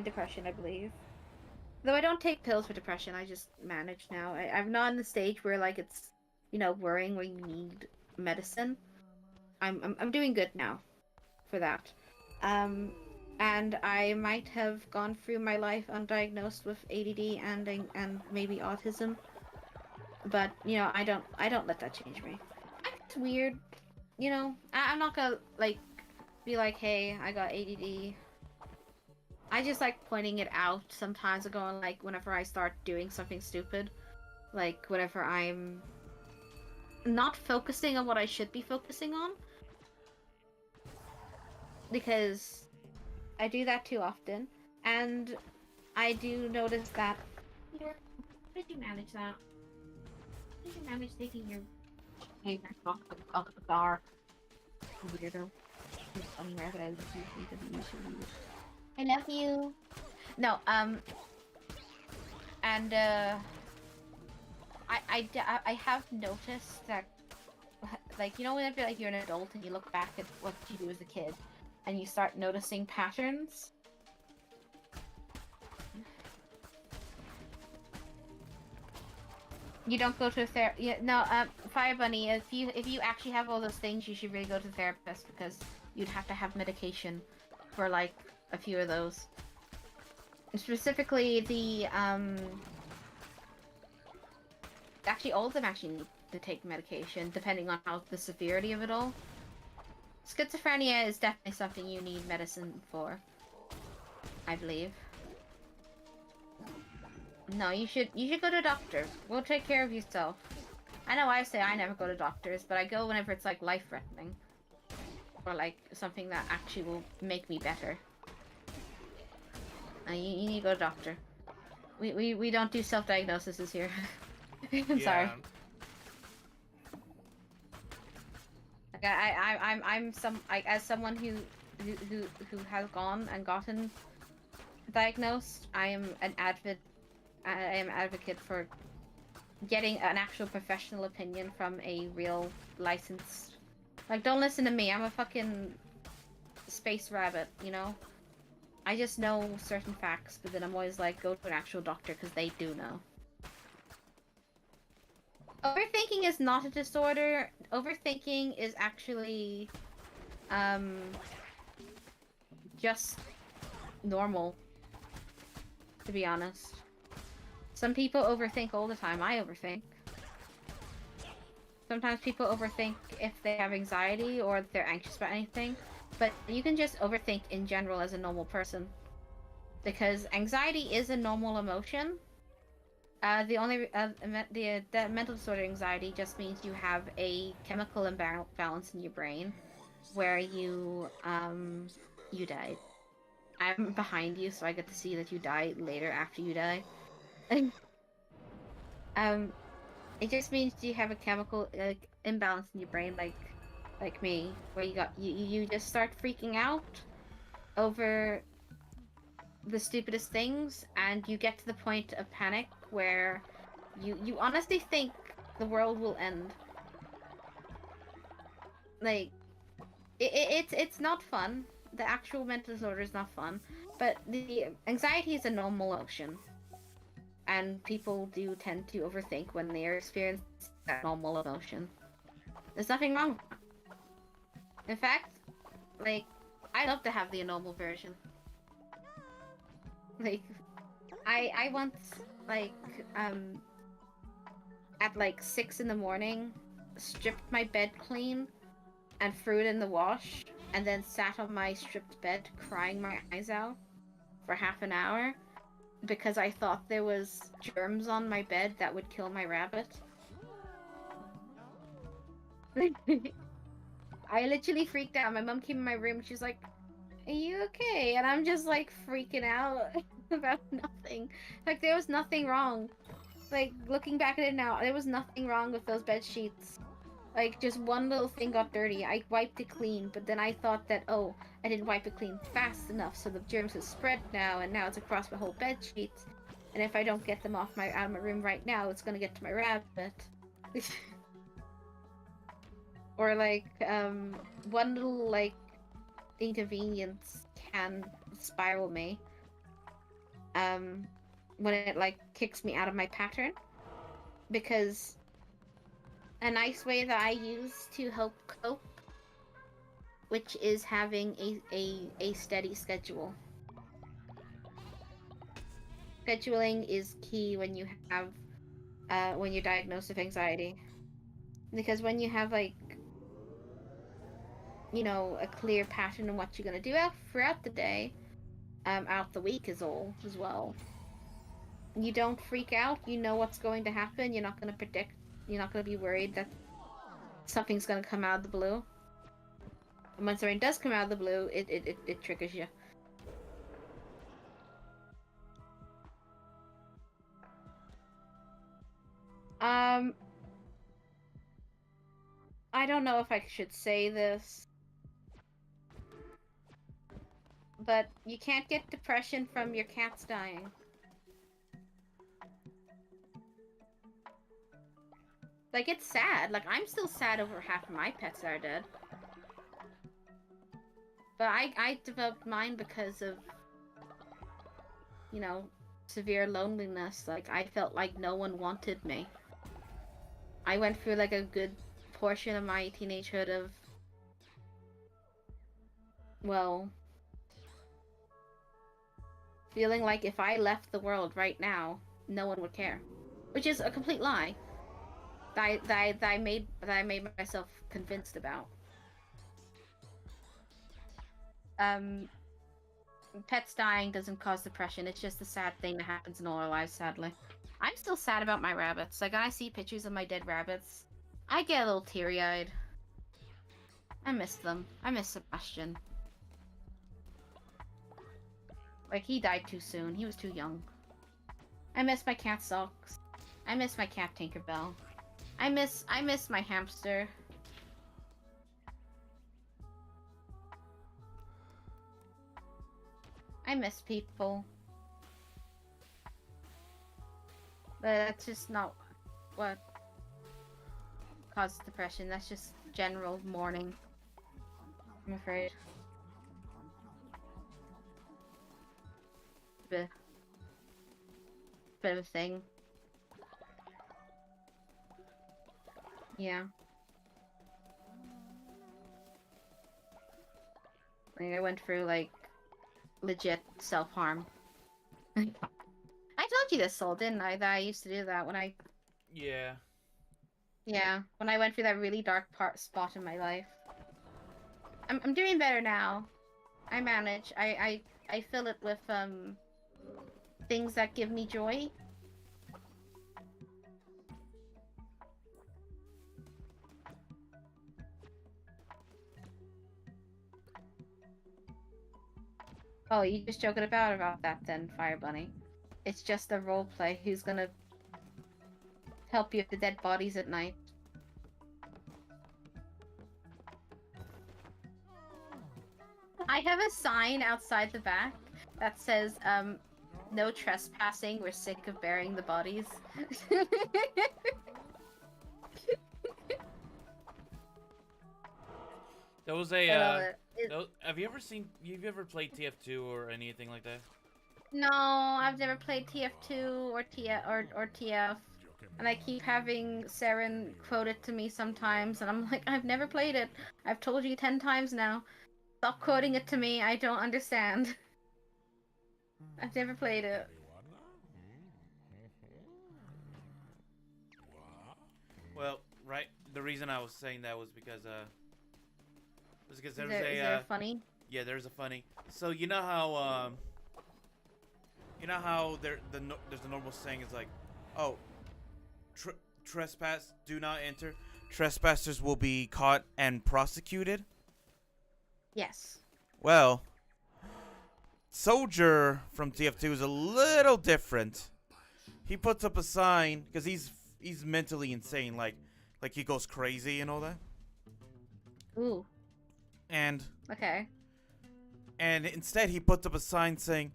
depression, I believe. Though I don't take pills for depression, I just manage now. I'm not in the stage where, like, it's, you know, worrying where you need medicine. I'm doing good now for that. And I might have gone through my life undiagnosed with ADD and maybe autism. But, you know, I don't let that change me. It's weird. You know, I'm not gonna, like, be like, hey, I got ADD. I just like pointing it out sometimes, or going, like, whenever I start doing something stupid. Like, whenever I'm not focusing on what I should be focusing on. Because I do that too often. And I do notice that... How did you manage that? How did you manage taking your... Hey, off the car. Weirdo. I love you. No, and I have noticed that, like, you know, whenever, like, you're an adult and you look back at what you do as a kid, and you start noticing patterns. You don't go to a therapist. Yeah, no, Fire Bunny, if you actually have all those things, you should really go to a therapist, because you'd have to have medication for, like, a few of those. Specifically, the, actually, all of them actually need to take medication, depending on how the severity of it all. Schizophrenia is definitely something you need medicine for, I believe. No, you should go to a doctor. We'll take care of yourself. I know I say I never go to doctors, but I go whenever it's, like, life-threatening. Or, like, something that actually will make me better. You need to go to a doctor. We don't do self-diagnoses here. I'm sorry. Like, as someone who has gone and gotten diagnosed, I am an advocate for getting an actual professional opinion from a real licensed. Like, don't listen to me. I'm a fucking space rabbit, you know? I just know certain facts, but then I'm always like, go to an actual doctor because they do know. Overthinking is not a disorder. Overthinking is actually, just normal, to be honest. Some people overthink all the time. I overthink. Sometimes people overthink if they have anxiety or if they're anxious about anything, but you can just overthink in general as a normal person. Because anxiety is a normal emotion. The mental disorder anxiety just means you have a chemical imbalance in your brain where you died. I'm behind you, so I get to see that you die later after you die. It just means you have a chemical imbalance in your brain, like me, where you just start freaking out over the stupidest things, and you get to the point of panic where you honestly think the world will end. Like, it's not fun. The actual mental disorder is not fun, but the anxiety is a normal emotion. And people do tend to overthink when they are experiencing that normal emotion. There's nothing wrong with that. In fact, like, I love to have the normal version. Like, I once, like, at like 6 in the morning, stripped my bed clean and threw it in the wash, and then sat on my stripped bed crying my eyes out for half an hour. Because I thought there was germs on my bed that would kill my rabbit. I literally freaked out. My mom came in my room. She's like, "Are you okay?" And I'm just like freaking out about nothing. Like, there was nothing wrong. Like, looking back at it now, there was nothing wrong with those bed sheets. Like, just one little thing got dirty. I wiped it clean, but then I thought that, oh, I didn't wipe it clean fast enough, so the germs have spread now, and now it's across my whole bed sheet. And if I don't get them out of my room right now, it's gonna get to my rabbit. Or like, one little like inconvenience can spiral me. When it like kicks me out of my pattern, because a nice way that I use to help cope, which is having a steady schedule. Scheduling is key when you have when you're diagnosed with anxiety, because when you have like, you know, a clear pattern of what you're gonna do throughout the day, out the week as well. You don't freak out. You know what's going to happen. You're not gonna predict. You're not gonna be worried that something's gonna come out of the blue. And when something does come out of the blue, it triggers you. I don't know if I should say this, but you can't get depression from your cats dying. Like, it's sad. Like, I'm still sad over half of my pets that are dead. But I developed mine because of, you know, severe loneliness. Like, I felt like no one wanted me. I went through, like, a good portion of my teenagehood of, well, feeling like if I left the world right now, no one would care. Which is a complete lie. That I made myself convinced about. Pets dying doesn't cause depression. It's just a sad thing that happens in all our lives, sadly. I'm still sad about my rabbits. Like, when I see pictures of my dead rabbits, I get a little teary-eyed. I miss them. I miss Sebastian. Like, he died too soon. He was too young. I miss my cat Socks. I miss my cat Tinkerbell. I miss my hamster. I miss people. But that's just not what causes depression. That's just general mourning, I'm afraid. bit of a thing. Yeah. Like, I went through, like, legit self-harm. I told you this, Soul, didn't I? That I used to do that when I... Yeah. Yeah, when I went through that really dark spot in my life. I'm doing better now. I manage. I fill it with, things that give me joy. Oh, you just joking about that then, Fire Bunny. It's just a role play. Who's gonna help you with the dead bodies at night? I have a sign outside the back that says, no trespassing, we're sick of burying the bodies. There was a, It- have you ever played TF2 or anything like that? No, I've never played TF2 or TF, and I keep having Saren quote it to me sometimes, and I'm like, I've never played it. I've told you 10 times now. Stop quoting it to me. I don't understand. I've never played it. Well, right. The reason I was saying that was because Is there a funny? Yeah, there's a funny. So you know how there's the normal saying is like, oh, trespass, do not enter. Trespassers will be caught and prosecuted. Yes. Well, Soldier from TF2 is a little different. He puts up a sign because he's mentally insane, like he goes crazy and all that. Ooh. And Okay. And instead, he puts up a sign saying,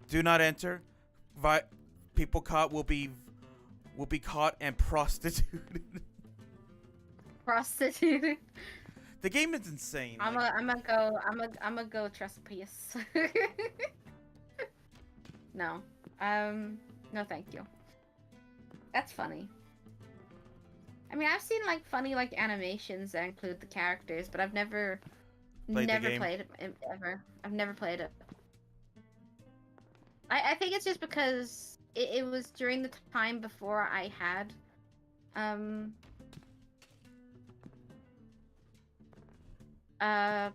"Do not enter. People caught will be caught and prostituted." Prostituted. The game is insane. I'm gonna go trespass. No. No thank you. That's funny. I mean, I've seen like funny like animations that include the characters, but I've never played it ever. I've never played it. I think it's just because it was during the time before I had a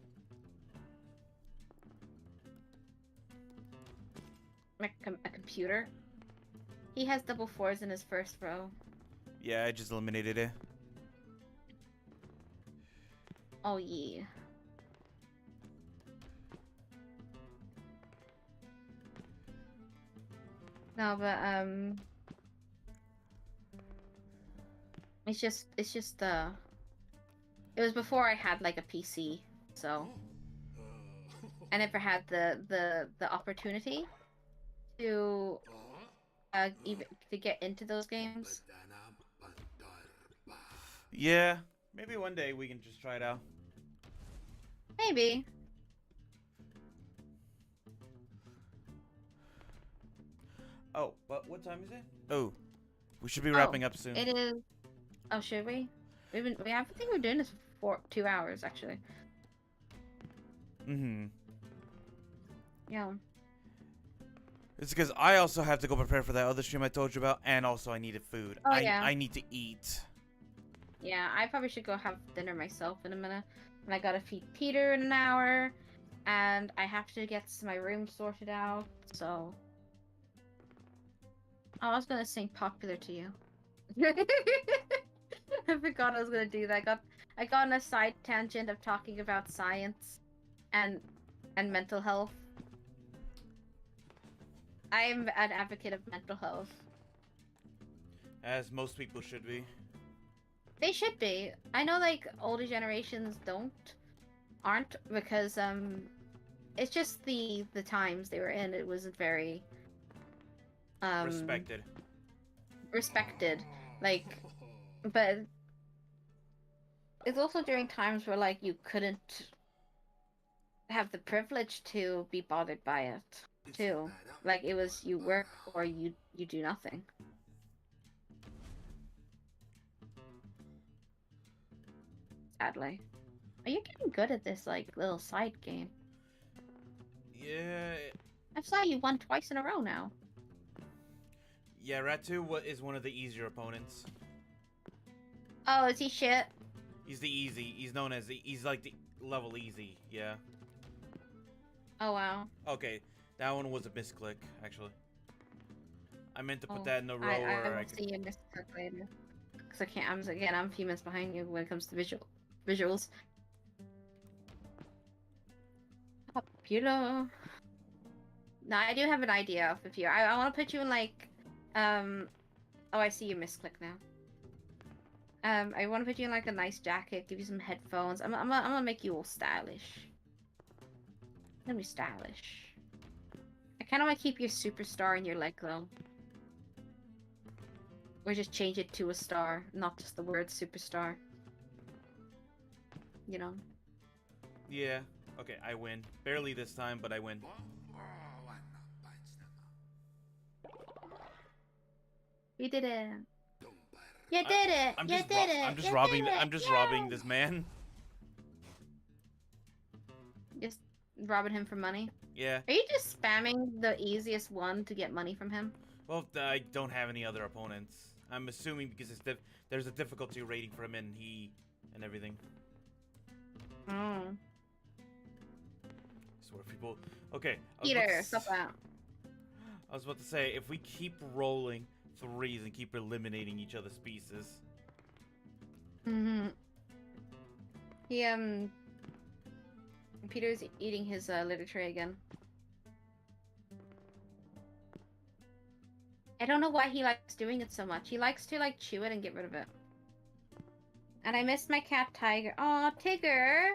computer. He has double fours in his first row. Yeah, I just eliminated it. Oh yeah. No, but it's just it was before I had like a PC, so I never had the opportunity to even to get into those games. Yeah, maybe one day we can just try it out. Maybe. Oh, but what time is it? Oh, we should be wrapping up soon. It is. Oh, should we? I think we're doing this for 2 hours actually. Mm-hmm. Yeah. It's because I also have to go prepare for that other stream I told you about, and also I needed food. Oh, yeah. I need to eat. Yeah, I probably should go have dinner myself in a minute. And I gotta feed Peter in an hour, and I have to get my room sorted out, so... Oh, I was gonna sing Popular to you. I forgot I was gonna do that. I got on a side tangent of talking about science and mental health. I am an advocate of mental health. As most people should be. They should be. I know like older generations aren't because it's just the times they were in. It wasn't very respected. Like, but it's also during times where like you couldn't have the privilege to be bothered by it. too. Like it was you work or you do nothing. Sadly. Are you getting good at this like little side game? Yeah. I saw you won twice in a row now. Yeah, Ratu is one of the easier opponents. Oh, is he shit? He's the easy. He's known as he's like the level easy. Yeah. Oh wow. Okay, that one was a misclick actually. I meant to put Oh, that in a row I where I will could. see you misclick later. Cause I can't. I'm a few minutes behind you when it comes to visuals. Popular. No, I do have an idea of you. I want to put you in like, Oh, I see you misclick now. I want to put you in like a nice jacket, give you some headphones. I'm gonna make you all stylish. Let me stylish. I kind of want to keep your superstar in your leg though. Or just change it to a star, not just the word superstar. You know? Yeah. Okay, I win. Barely this time, but I win. You did it. You did it. I'm You just did it. I'm just You robbing. did it. I'm just Yay! robbing this man. Just robbing him for money. Yeah. Are you just spamming the easiest one to get money from him? Well, I don't have any other opponents. I'm assuming because there's a difficulty rating for him and everything. Oh. So if people, okay. Peter, stop that. I was about to say if we keep rolling threes and keep eliminating each other's pieces. Mm-hmm. Peter's eating his litter tray again. I don't know why he likes doing it so much. He likes to like chew it and get rid of it. And I missed my cat Tiger. Aw, Tigger.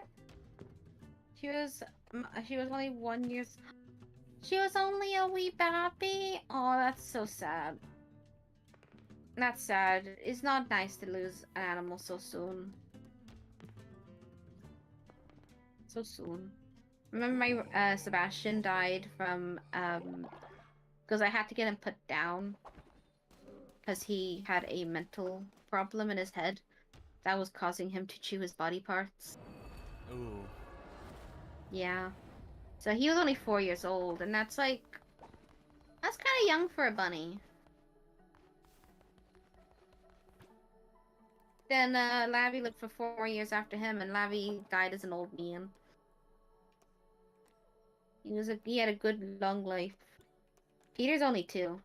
She was only 1 year. She was only a wee baby. Oh, that's so sad. That's sad. It's not nice to lose an animal so soon. So soon. Remember my Sebastian died from because I had to get him put down because he had a mental problem in his head that was causing him to chew his body parts. Ooh. Yeah. So he was only 4 years old, and that's kind of young for a bunny. Then Lavi lived for 4 years after him, and Lavi died as an old man. He had a good long life. Peter's only 2.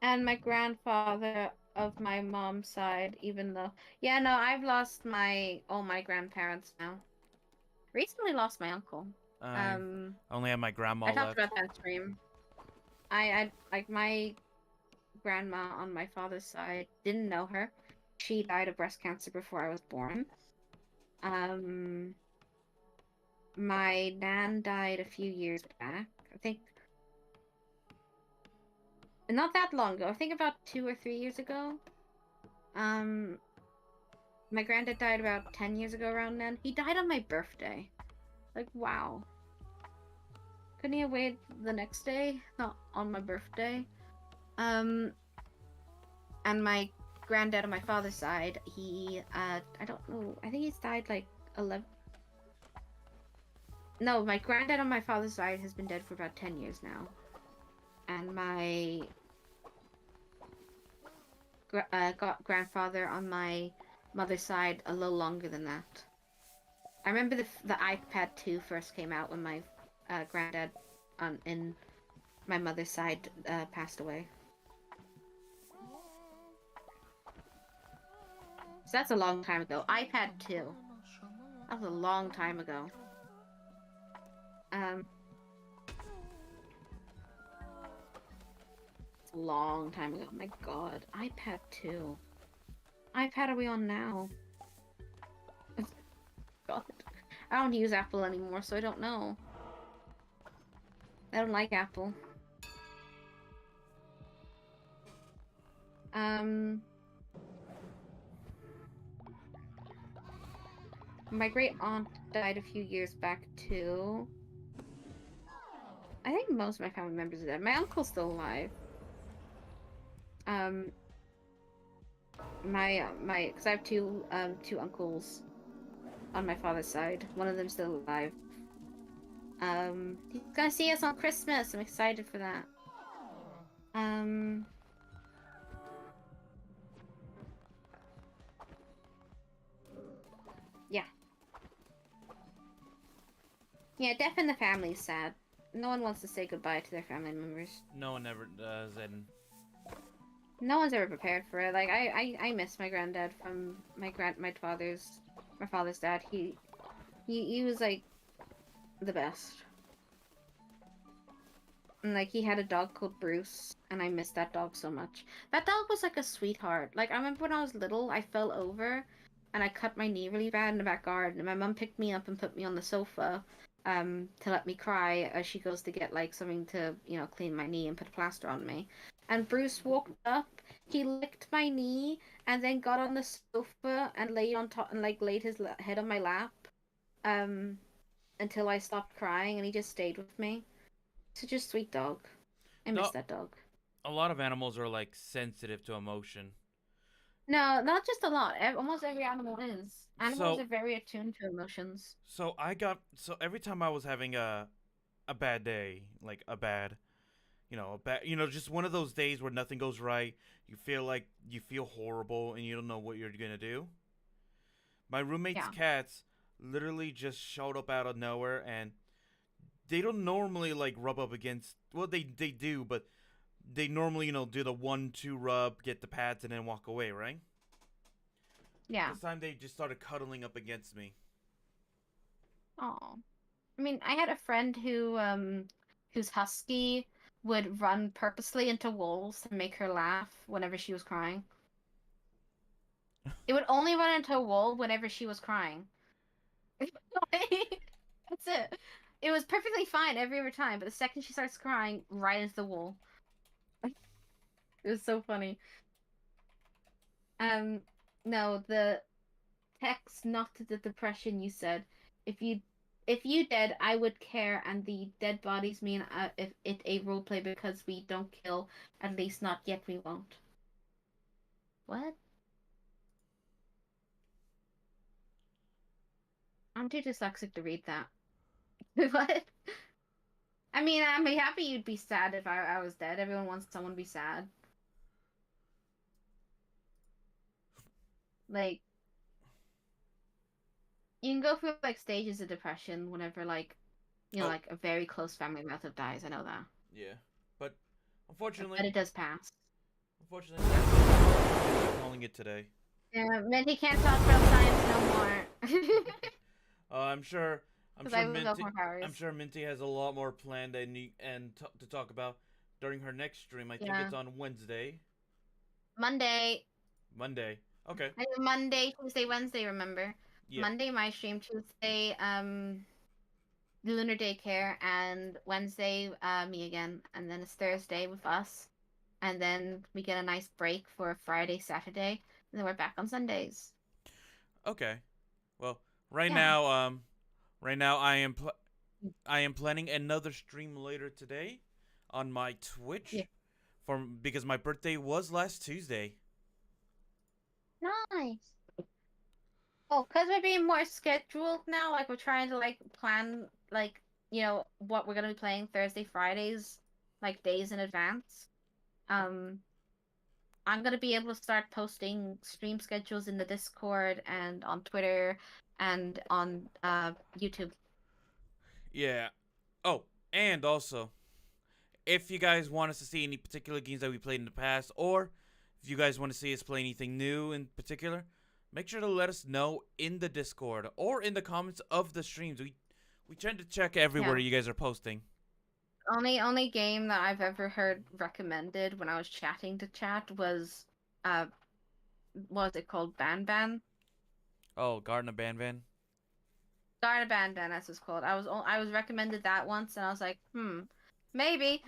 And my grandfather of my mom's side, even though... Yeah, no, I've lost all my grandparents now. Recently lost my uncle. I only have my grandma I talked left. about that stream. I like my grandma on my father's side, didn't know her. She died of breast cancer before I was born. My nan died a few years back. I think not that long ago. I think about 2 or 3 years ago. My granddad died about 10 years ago around then. He died on my birthday. Like, wow. Couldn't he have waited the next day? Not on my birthday. And my granddad on my father's side, he, I don't know, I think he's died like 11... No, my granddad on my father's side has been dead for about 10 years now. And my grandfather on my mother's side a little longer than that. I remember the iPad 2 first came out when my granddad in my mother's side passed away. So that's a long time ago. iPad 2. That was a long time ago. It's a long time ago. My god. iPad 2. iPad are we on now? God. I don't use Apple anymore, so I don't know. I don't like Apple. My great aunt died a few years back too. I think most of my family members are dead. My uncle's still alive. Um, because I have two uncles on my father's side. One of them's still alive. He's gonna see us on Christmas. I'm excited for that. Yeah. Yeah, death in the family is sad. No one wants to say goodbye to their family members. No one ever does, and No one's ever prepared for it. Like I miss my granddad from my father's dad. He was like the best. And like he had a dog called Bruce, and I miss that dog so much. That dog was like a sweetheart. Like I remember when I was little, I fell over and I cut my knee really bad in the back garden, and my mom picked me up and put me on the sofa to let me cry as she goes to get like something to, clean my knee and put a plaster on me. And Bruce walked up, he licked my knee, and then got on the sofa and laid on top and like laid his head on my lap, until I stopped crying, and he just stayed with me. Such a sweet dog. I miss that dog. a lot of animals are like sensitive to emotion. No, not just a lot. Almost every animal is. Animals are very attuned to emotions. So every time I was having a bad day, like a bad, just one of those days where nothing goes right, you feel horrible and you don't know what you're gonna do. My roommate's cats literally just showed up out of nowhere, and they don't normally like rub up against. Well, they do, but they normally do the 1-2 rub, get the pats, and then walk away, right? Yeah. This time they just started cuddling up against me. Oh, I mean, I had a friend whose husky would run purposely into walls to make her laugh whenever she was crying. It would only run into a wall whenever she was crying. That's it. It was perfectly fine every other time, but the second she starts crying, right into the wall. It was so funny. No, the text, not to the depression you said. If you dead, I would care, and the dead bodies mean if it a roleplay because we don't kill, at least not yet we won't. What? I'm too dyslexic to read that. What? I mean, I'm happy you'd be sad if I was dead. Everyone wants someone to be sad. Like, you can go through like stages of depression whenever like, like a very close family relative dies. I know that. Yeah, but unfortunately, but it does pass. Unfortunately, I'm calling it today. Yeah, Minty can't talk about science no more. I'm sure Minty has a lot more planned and to talk about during her next stream. I think it's on Wednesday. Monday. Okay. Monday, Tuesday, Wednesday, remember? Yeah. Monday, my stream. Tuesday, Lunar Daycare. And Wednesday, me again. And then it's Thursday with us. And then we get a nice break for Friday, Saturday. And then we're back on Sundays. Okay. Well, right now I am planning another stream later today on my Twitch because my birthday was last Tuesday. Nice. Oh, because we're being more scheduled now. Like, we're trying to, like, plan, like, what we're going to be playing Thursday, Fridays, like, days in advance. I'm going to be able to start posting stream schedules in the Discord and on Twitter and on YouTube. Yeah. Oh, and also, if you guys want us to see any particular games that we played in the past, or if you guys want to see us play anything new in particular, make sure to let us know in the Discord or in the comments of the streams. We tend to check everywhere you guys are posting. Only game that I've ever heard recommended when I was chatting to chat was what was it called? Ban. Oh, Garden of Ban. Garden of Ban, that's what it's called. I was recommended that once, and I was like, maybe.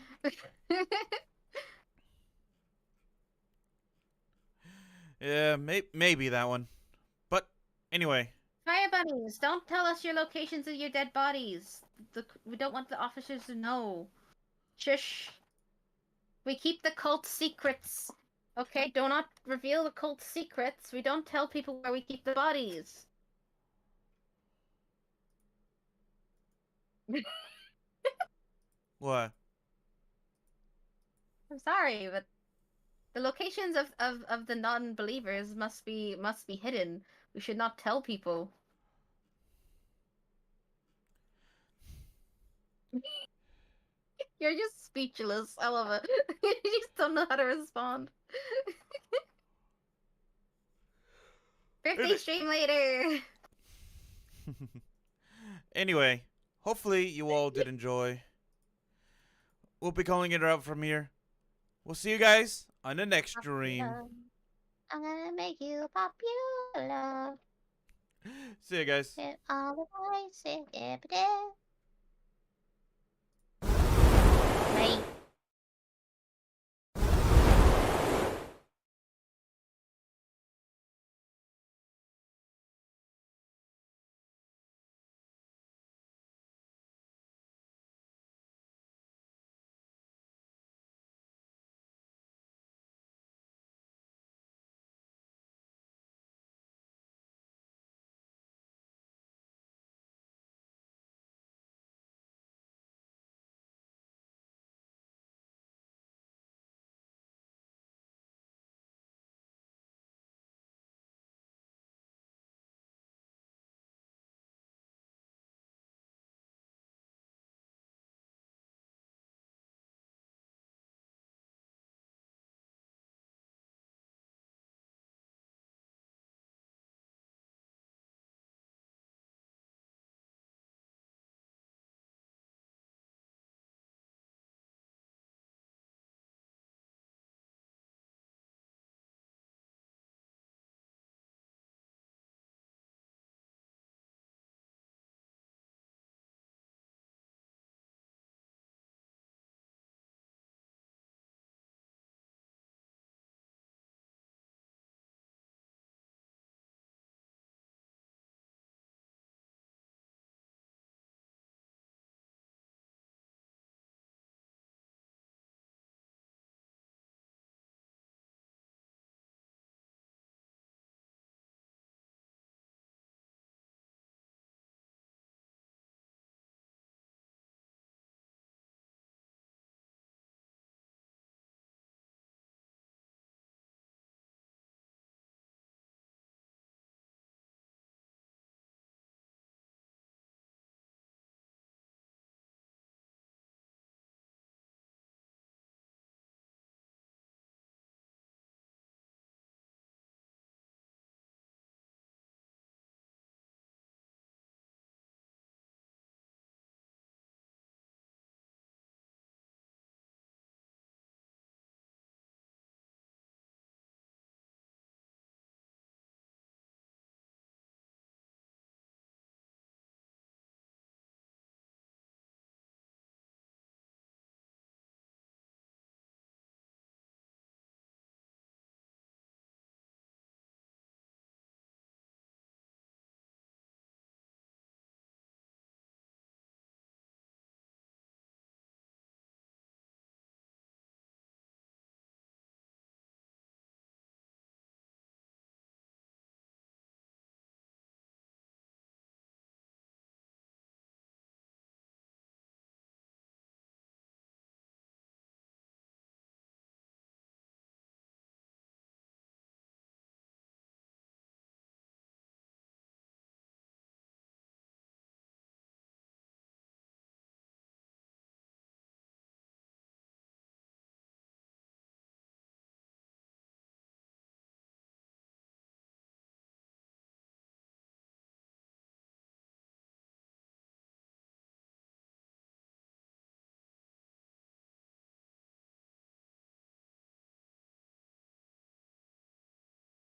Yeah, maybe that one. But anyway. Fire bunnies, don't tell us your locations of your dead bodies. We don't want the officers to know. Shush. We keep the cult secrets. Okay, do not reveal the cult secrets. We don't tell people where we keep the bodies. What? I'm sorry, but the locations of the non-believers must be hidden. We should not tell people. You're just speechless. I love it. You just don't know how to respond. 50 stream later. Anyway, hopefully you all did enjoy. We'll be calling it out from here. We'll see you guys on the next stream. I'm gonna make you popular. See you guys. Get all the voices,